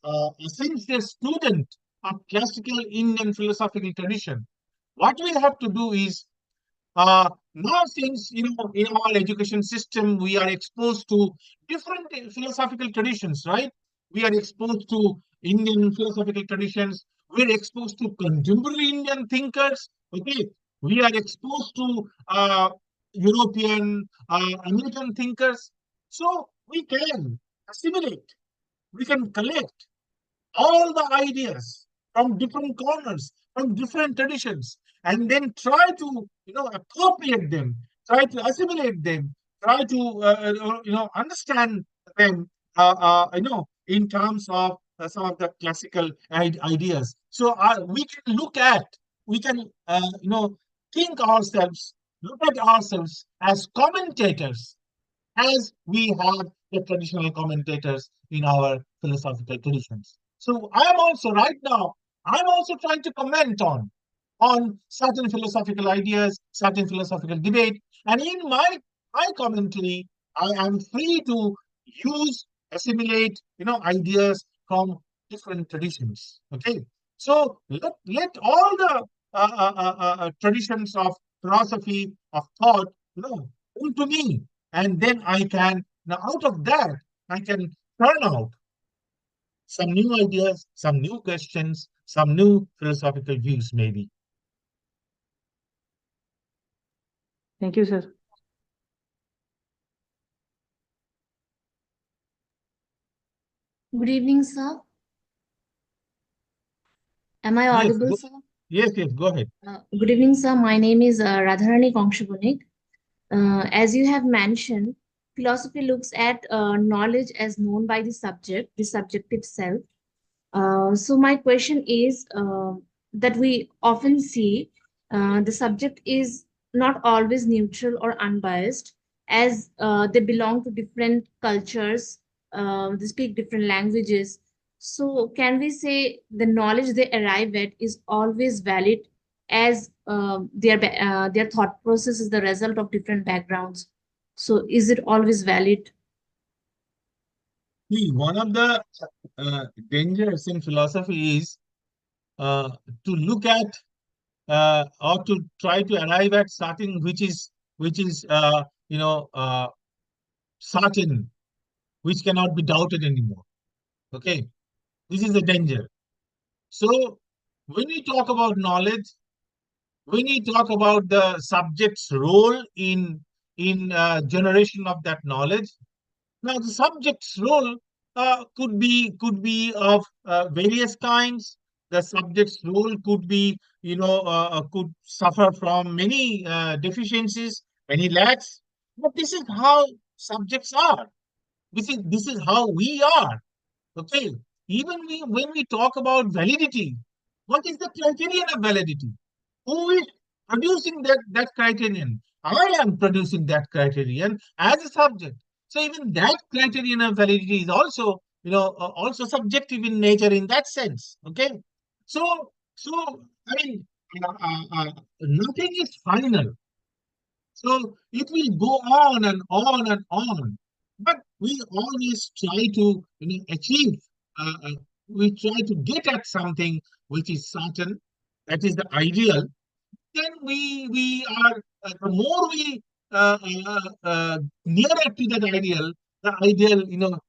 a sincere student of classical Indian philosophical tradition, what we have to do is now, since in our education system we are exposed to different philosophical traditions, right? We are exposed to Indian philosophical traditions. We are exposed to contemporary Indian thinkers. Okay, we are exposed to European, American thinkers. So we can assimilate. We can collect all the ideas from different corners, from different traditions, and then try to, appropriate them, try to assimilate them, try to, understand them, in terms of some of the classical ideas. So we can look at, we can, think ourselves, look at ourselves as commentators as we have the traditional commentators in our philosophical traditions. So I'm also right now, I'm also trying to comment on certain philosophical ideas, certain philosophical debate, and in my commentary, I am free to use, assimilate, ideas from different traditions. Okay, so let all the traditions of philosophy of thought, come to me, and then I can, now out of that, I can turn out some new ideas, some new questions, some new philosophical views, maybe. Thank you, sir. Good evening, sir. Am I Yes, audible, sir? yes, go ahead. Good evening, sir. My name is Radharani Kongshabonik. As you have mentioned, philosophy looks at knowledge as known by the subjective self. So my question is that we often see the subject is not always neutral or unbiased, as they belong to different cultures, they speak different languages. So can we say the knowledge they arrive at is always valid, as their thought process is the result of different backgrounds? So is it always valid? See, one of the dangers in philosophy is uh, to look at or to try to arrive at something which is you know certain, which cannot be doubted anymore. Okay, this is the danger. So when we talk about knowledge, when we talk about the subject's role in generation of that knowledge, now the subject's role could be of various kinds. The subject's role could be, could suffer from many deficiencies, many lacks. But this is how subjects are. This is how we are. Okay. Even when we talk about validity, what is the criterion of validity? Who is producing that criterion? I am producing that criterion as a subject. So even that criterion of validity is also, also subjective in nature in that sense. Okay. So I mean, nothing is final. So it will go on and on and on. But we always try to, achieve. We try to get at something which is certain. That is the ideal. Then we are the more we nearer to that ideal, the ideal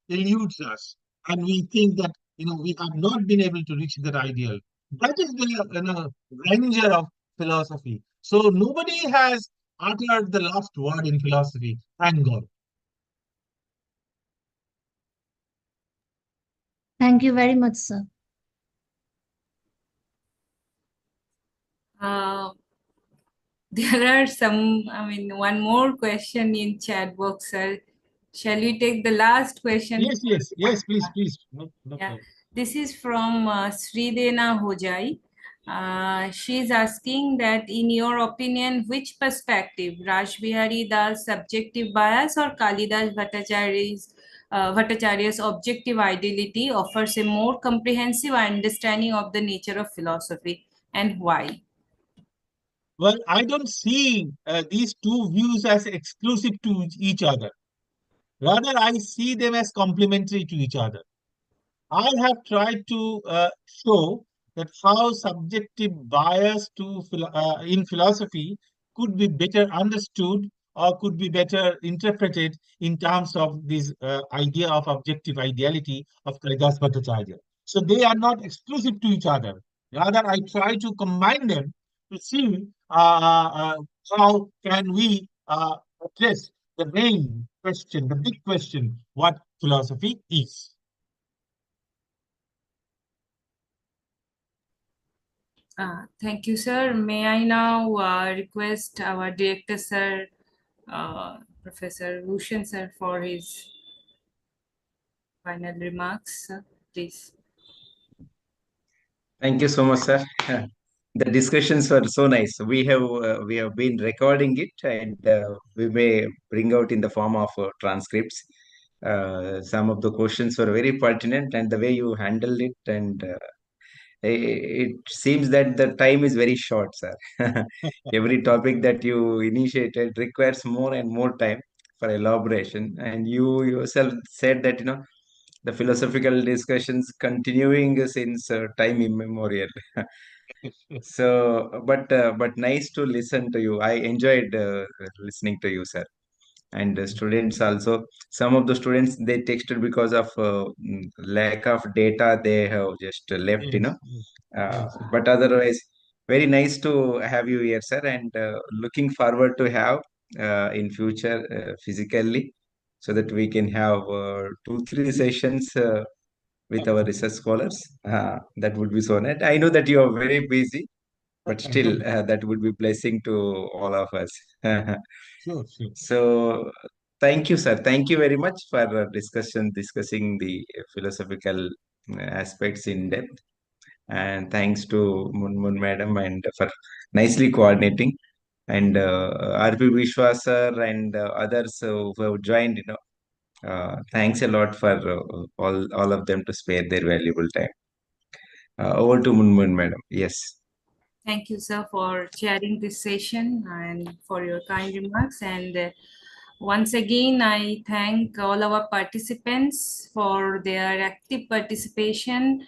eludes us, and we think that we have not been able to reach that ideal. That is the grandeur of philosophy. So nobody has uttered the last word in philosophy. Thank God. Thank you very much, sir. There are some, one more question in chat box, sir. Shall we take the last question? Yes, please. No Yeah. problem. This is from Sridena Hojai. She is asking that, in your opinion, which perspective, Rashbihari Das' subjective bias or Kalidas Bhattacharya's objective ideality, offers a more comprehensive understanding of the nature of philosophy, and why? Well, I don't see these two views as exclusive to each other. Rather, I see them as complementary to each other. I have tried to show that how subjective bias in philosophy could be better understood or could be better interpreted in terms of this idea of objective ideality of Kalidas Bhattacharya. So they are not exclusive to each other. Rather, I try to combine them to see how can we address the main question, the big question, what philosophy is. Thank you, sir. May I now request our director, sir, Professor Bhushan, sir, for his final remarks, sir, please. Thank you so much, sir. The discussions were so nice. We have been recording it, and we may bring out in the form of transcripts. Some of the questions were very pertinent, and the way you handled it, and it seems that the time is very short, sir. Every topic that you initiated requires more and more time for elaboration, and you yourself said that the philosophical discussions continuing since time immemorial. So, but nice to listen to you. I enjoyed listening to you, sir. And students also, some of the students they texted because of lack of data. They have just left, Yes. but otherwise, very nice to have you here, sir. And looking forward to have in future physically, so that we can have 2-3 sessions with our research scholars. That would be so nice. I know that you are very busy, but still that would be blessing to all of us. Sure. So thank you, sir. Thank you very much for discussing the philosophical aspects in depth. And thanks to Munmun madam and for nicely coordinating. And RP Vishwas sir and others who have joined, thanks a lot for all of them to spare their valuable time. Over to Munmun madam. Yes. Thank you, sir, for chairing this session and for your kind remarks. And once again, I thank all our participants for their active participation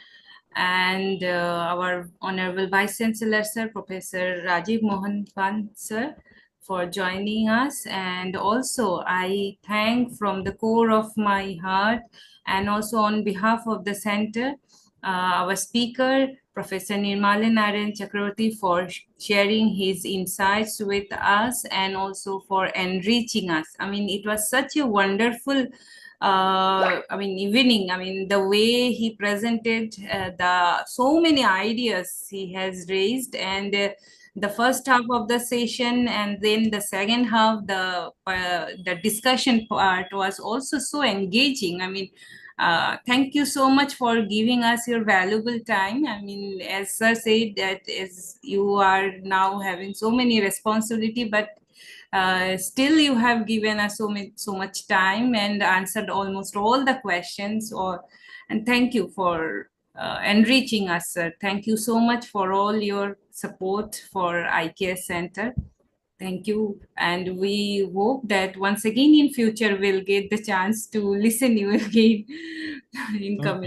and our Honorable Vice Chancellor, Sir, Professor Rajiv Mohan Pant, Sir, for joining us. And also, I thank from the core of my heart and also on behalf of the center, our speaker, Professor Nirmalya Narayan Chakraborty, for sharing his insights with us and also for enriching us. I mean, it was such a wonderful evening. I mean, the way he presented the so many ideas he has raised, and the first half of the session and then the second half, the discussion part was also so engaging. I mean, thank you so much for giving us your valuable time. I mean, as sir said, that as you are now having so many responsibility, but still you have given us so much time and answered almost all the questions. And thank you for enriching us, sir. Thank you so much for all your support for IKS Center. Thank you. And we hope that once again in future we'll get the chance to listen you again in coming.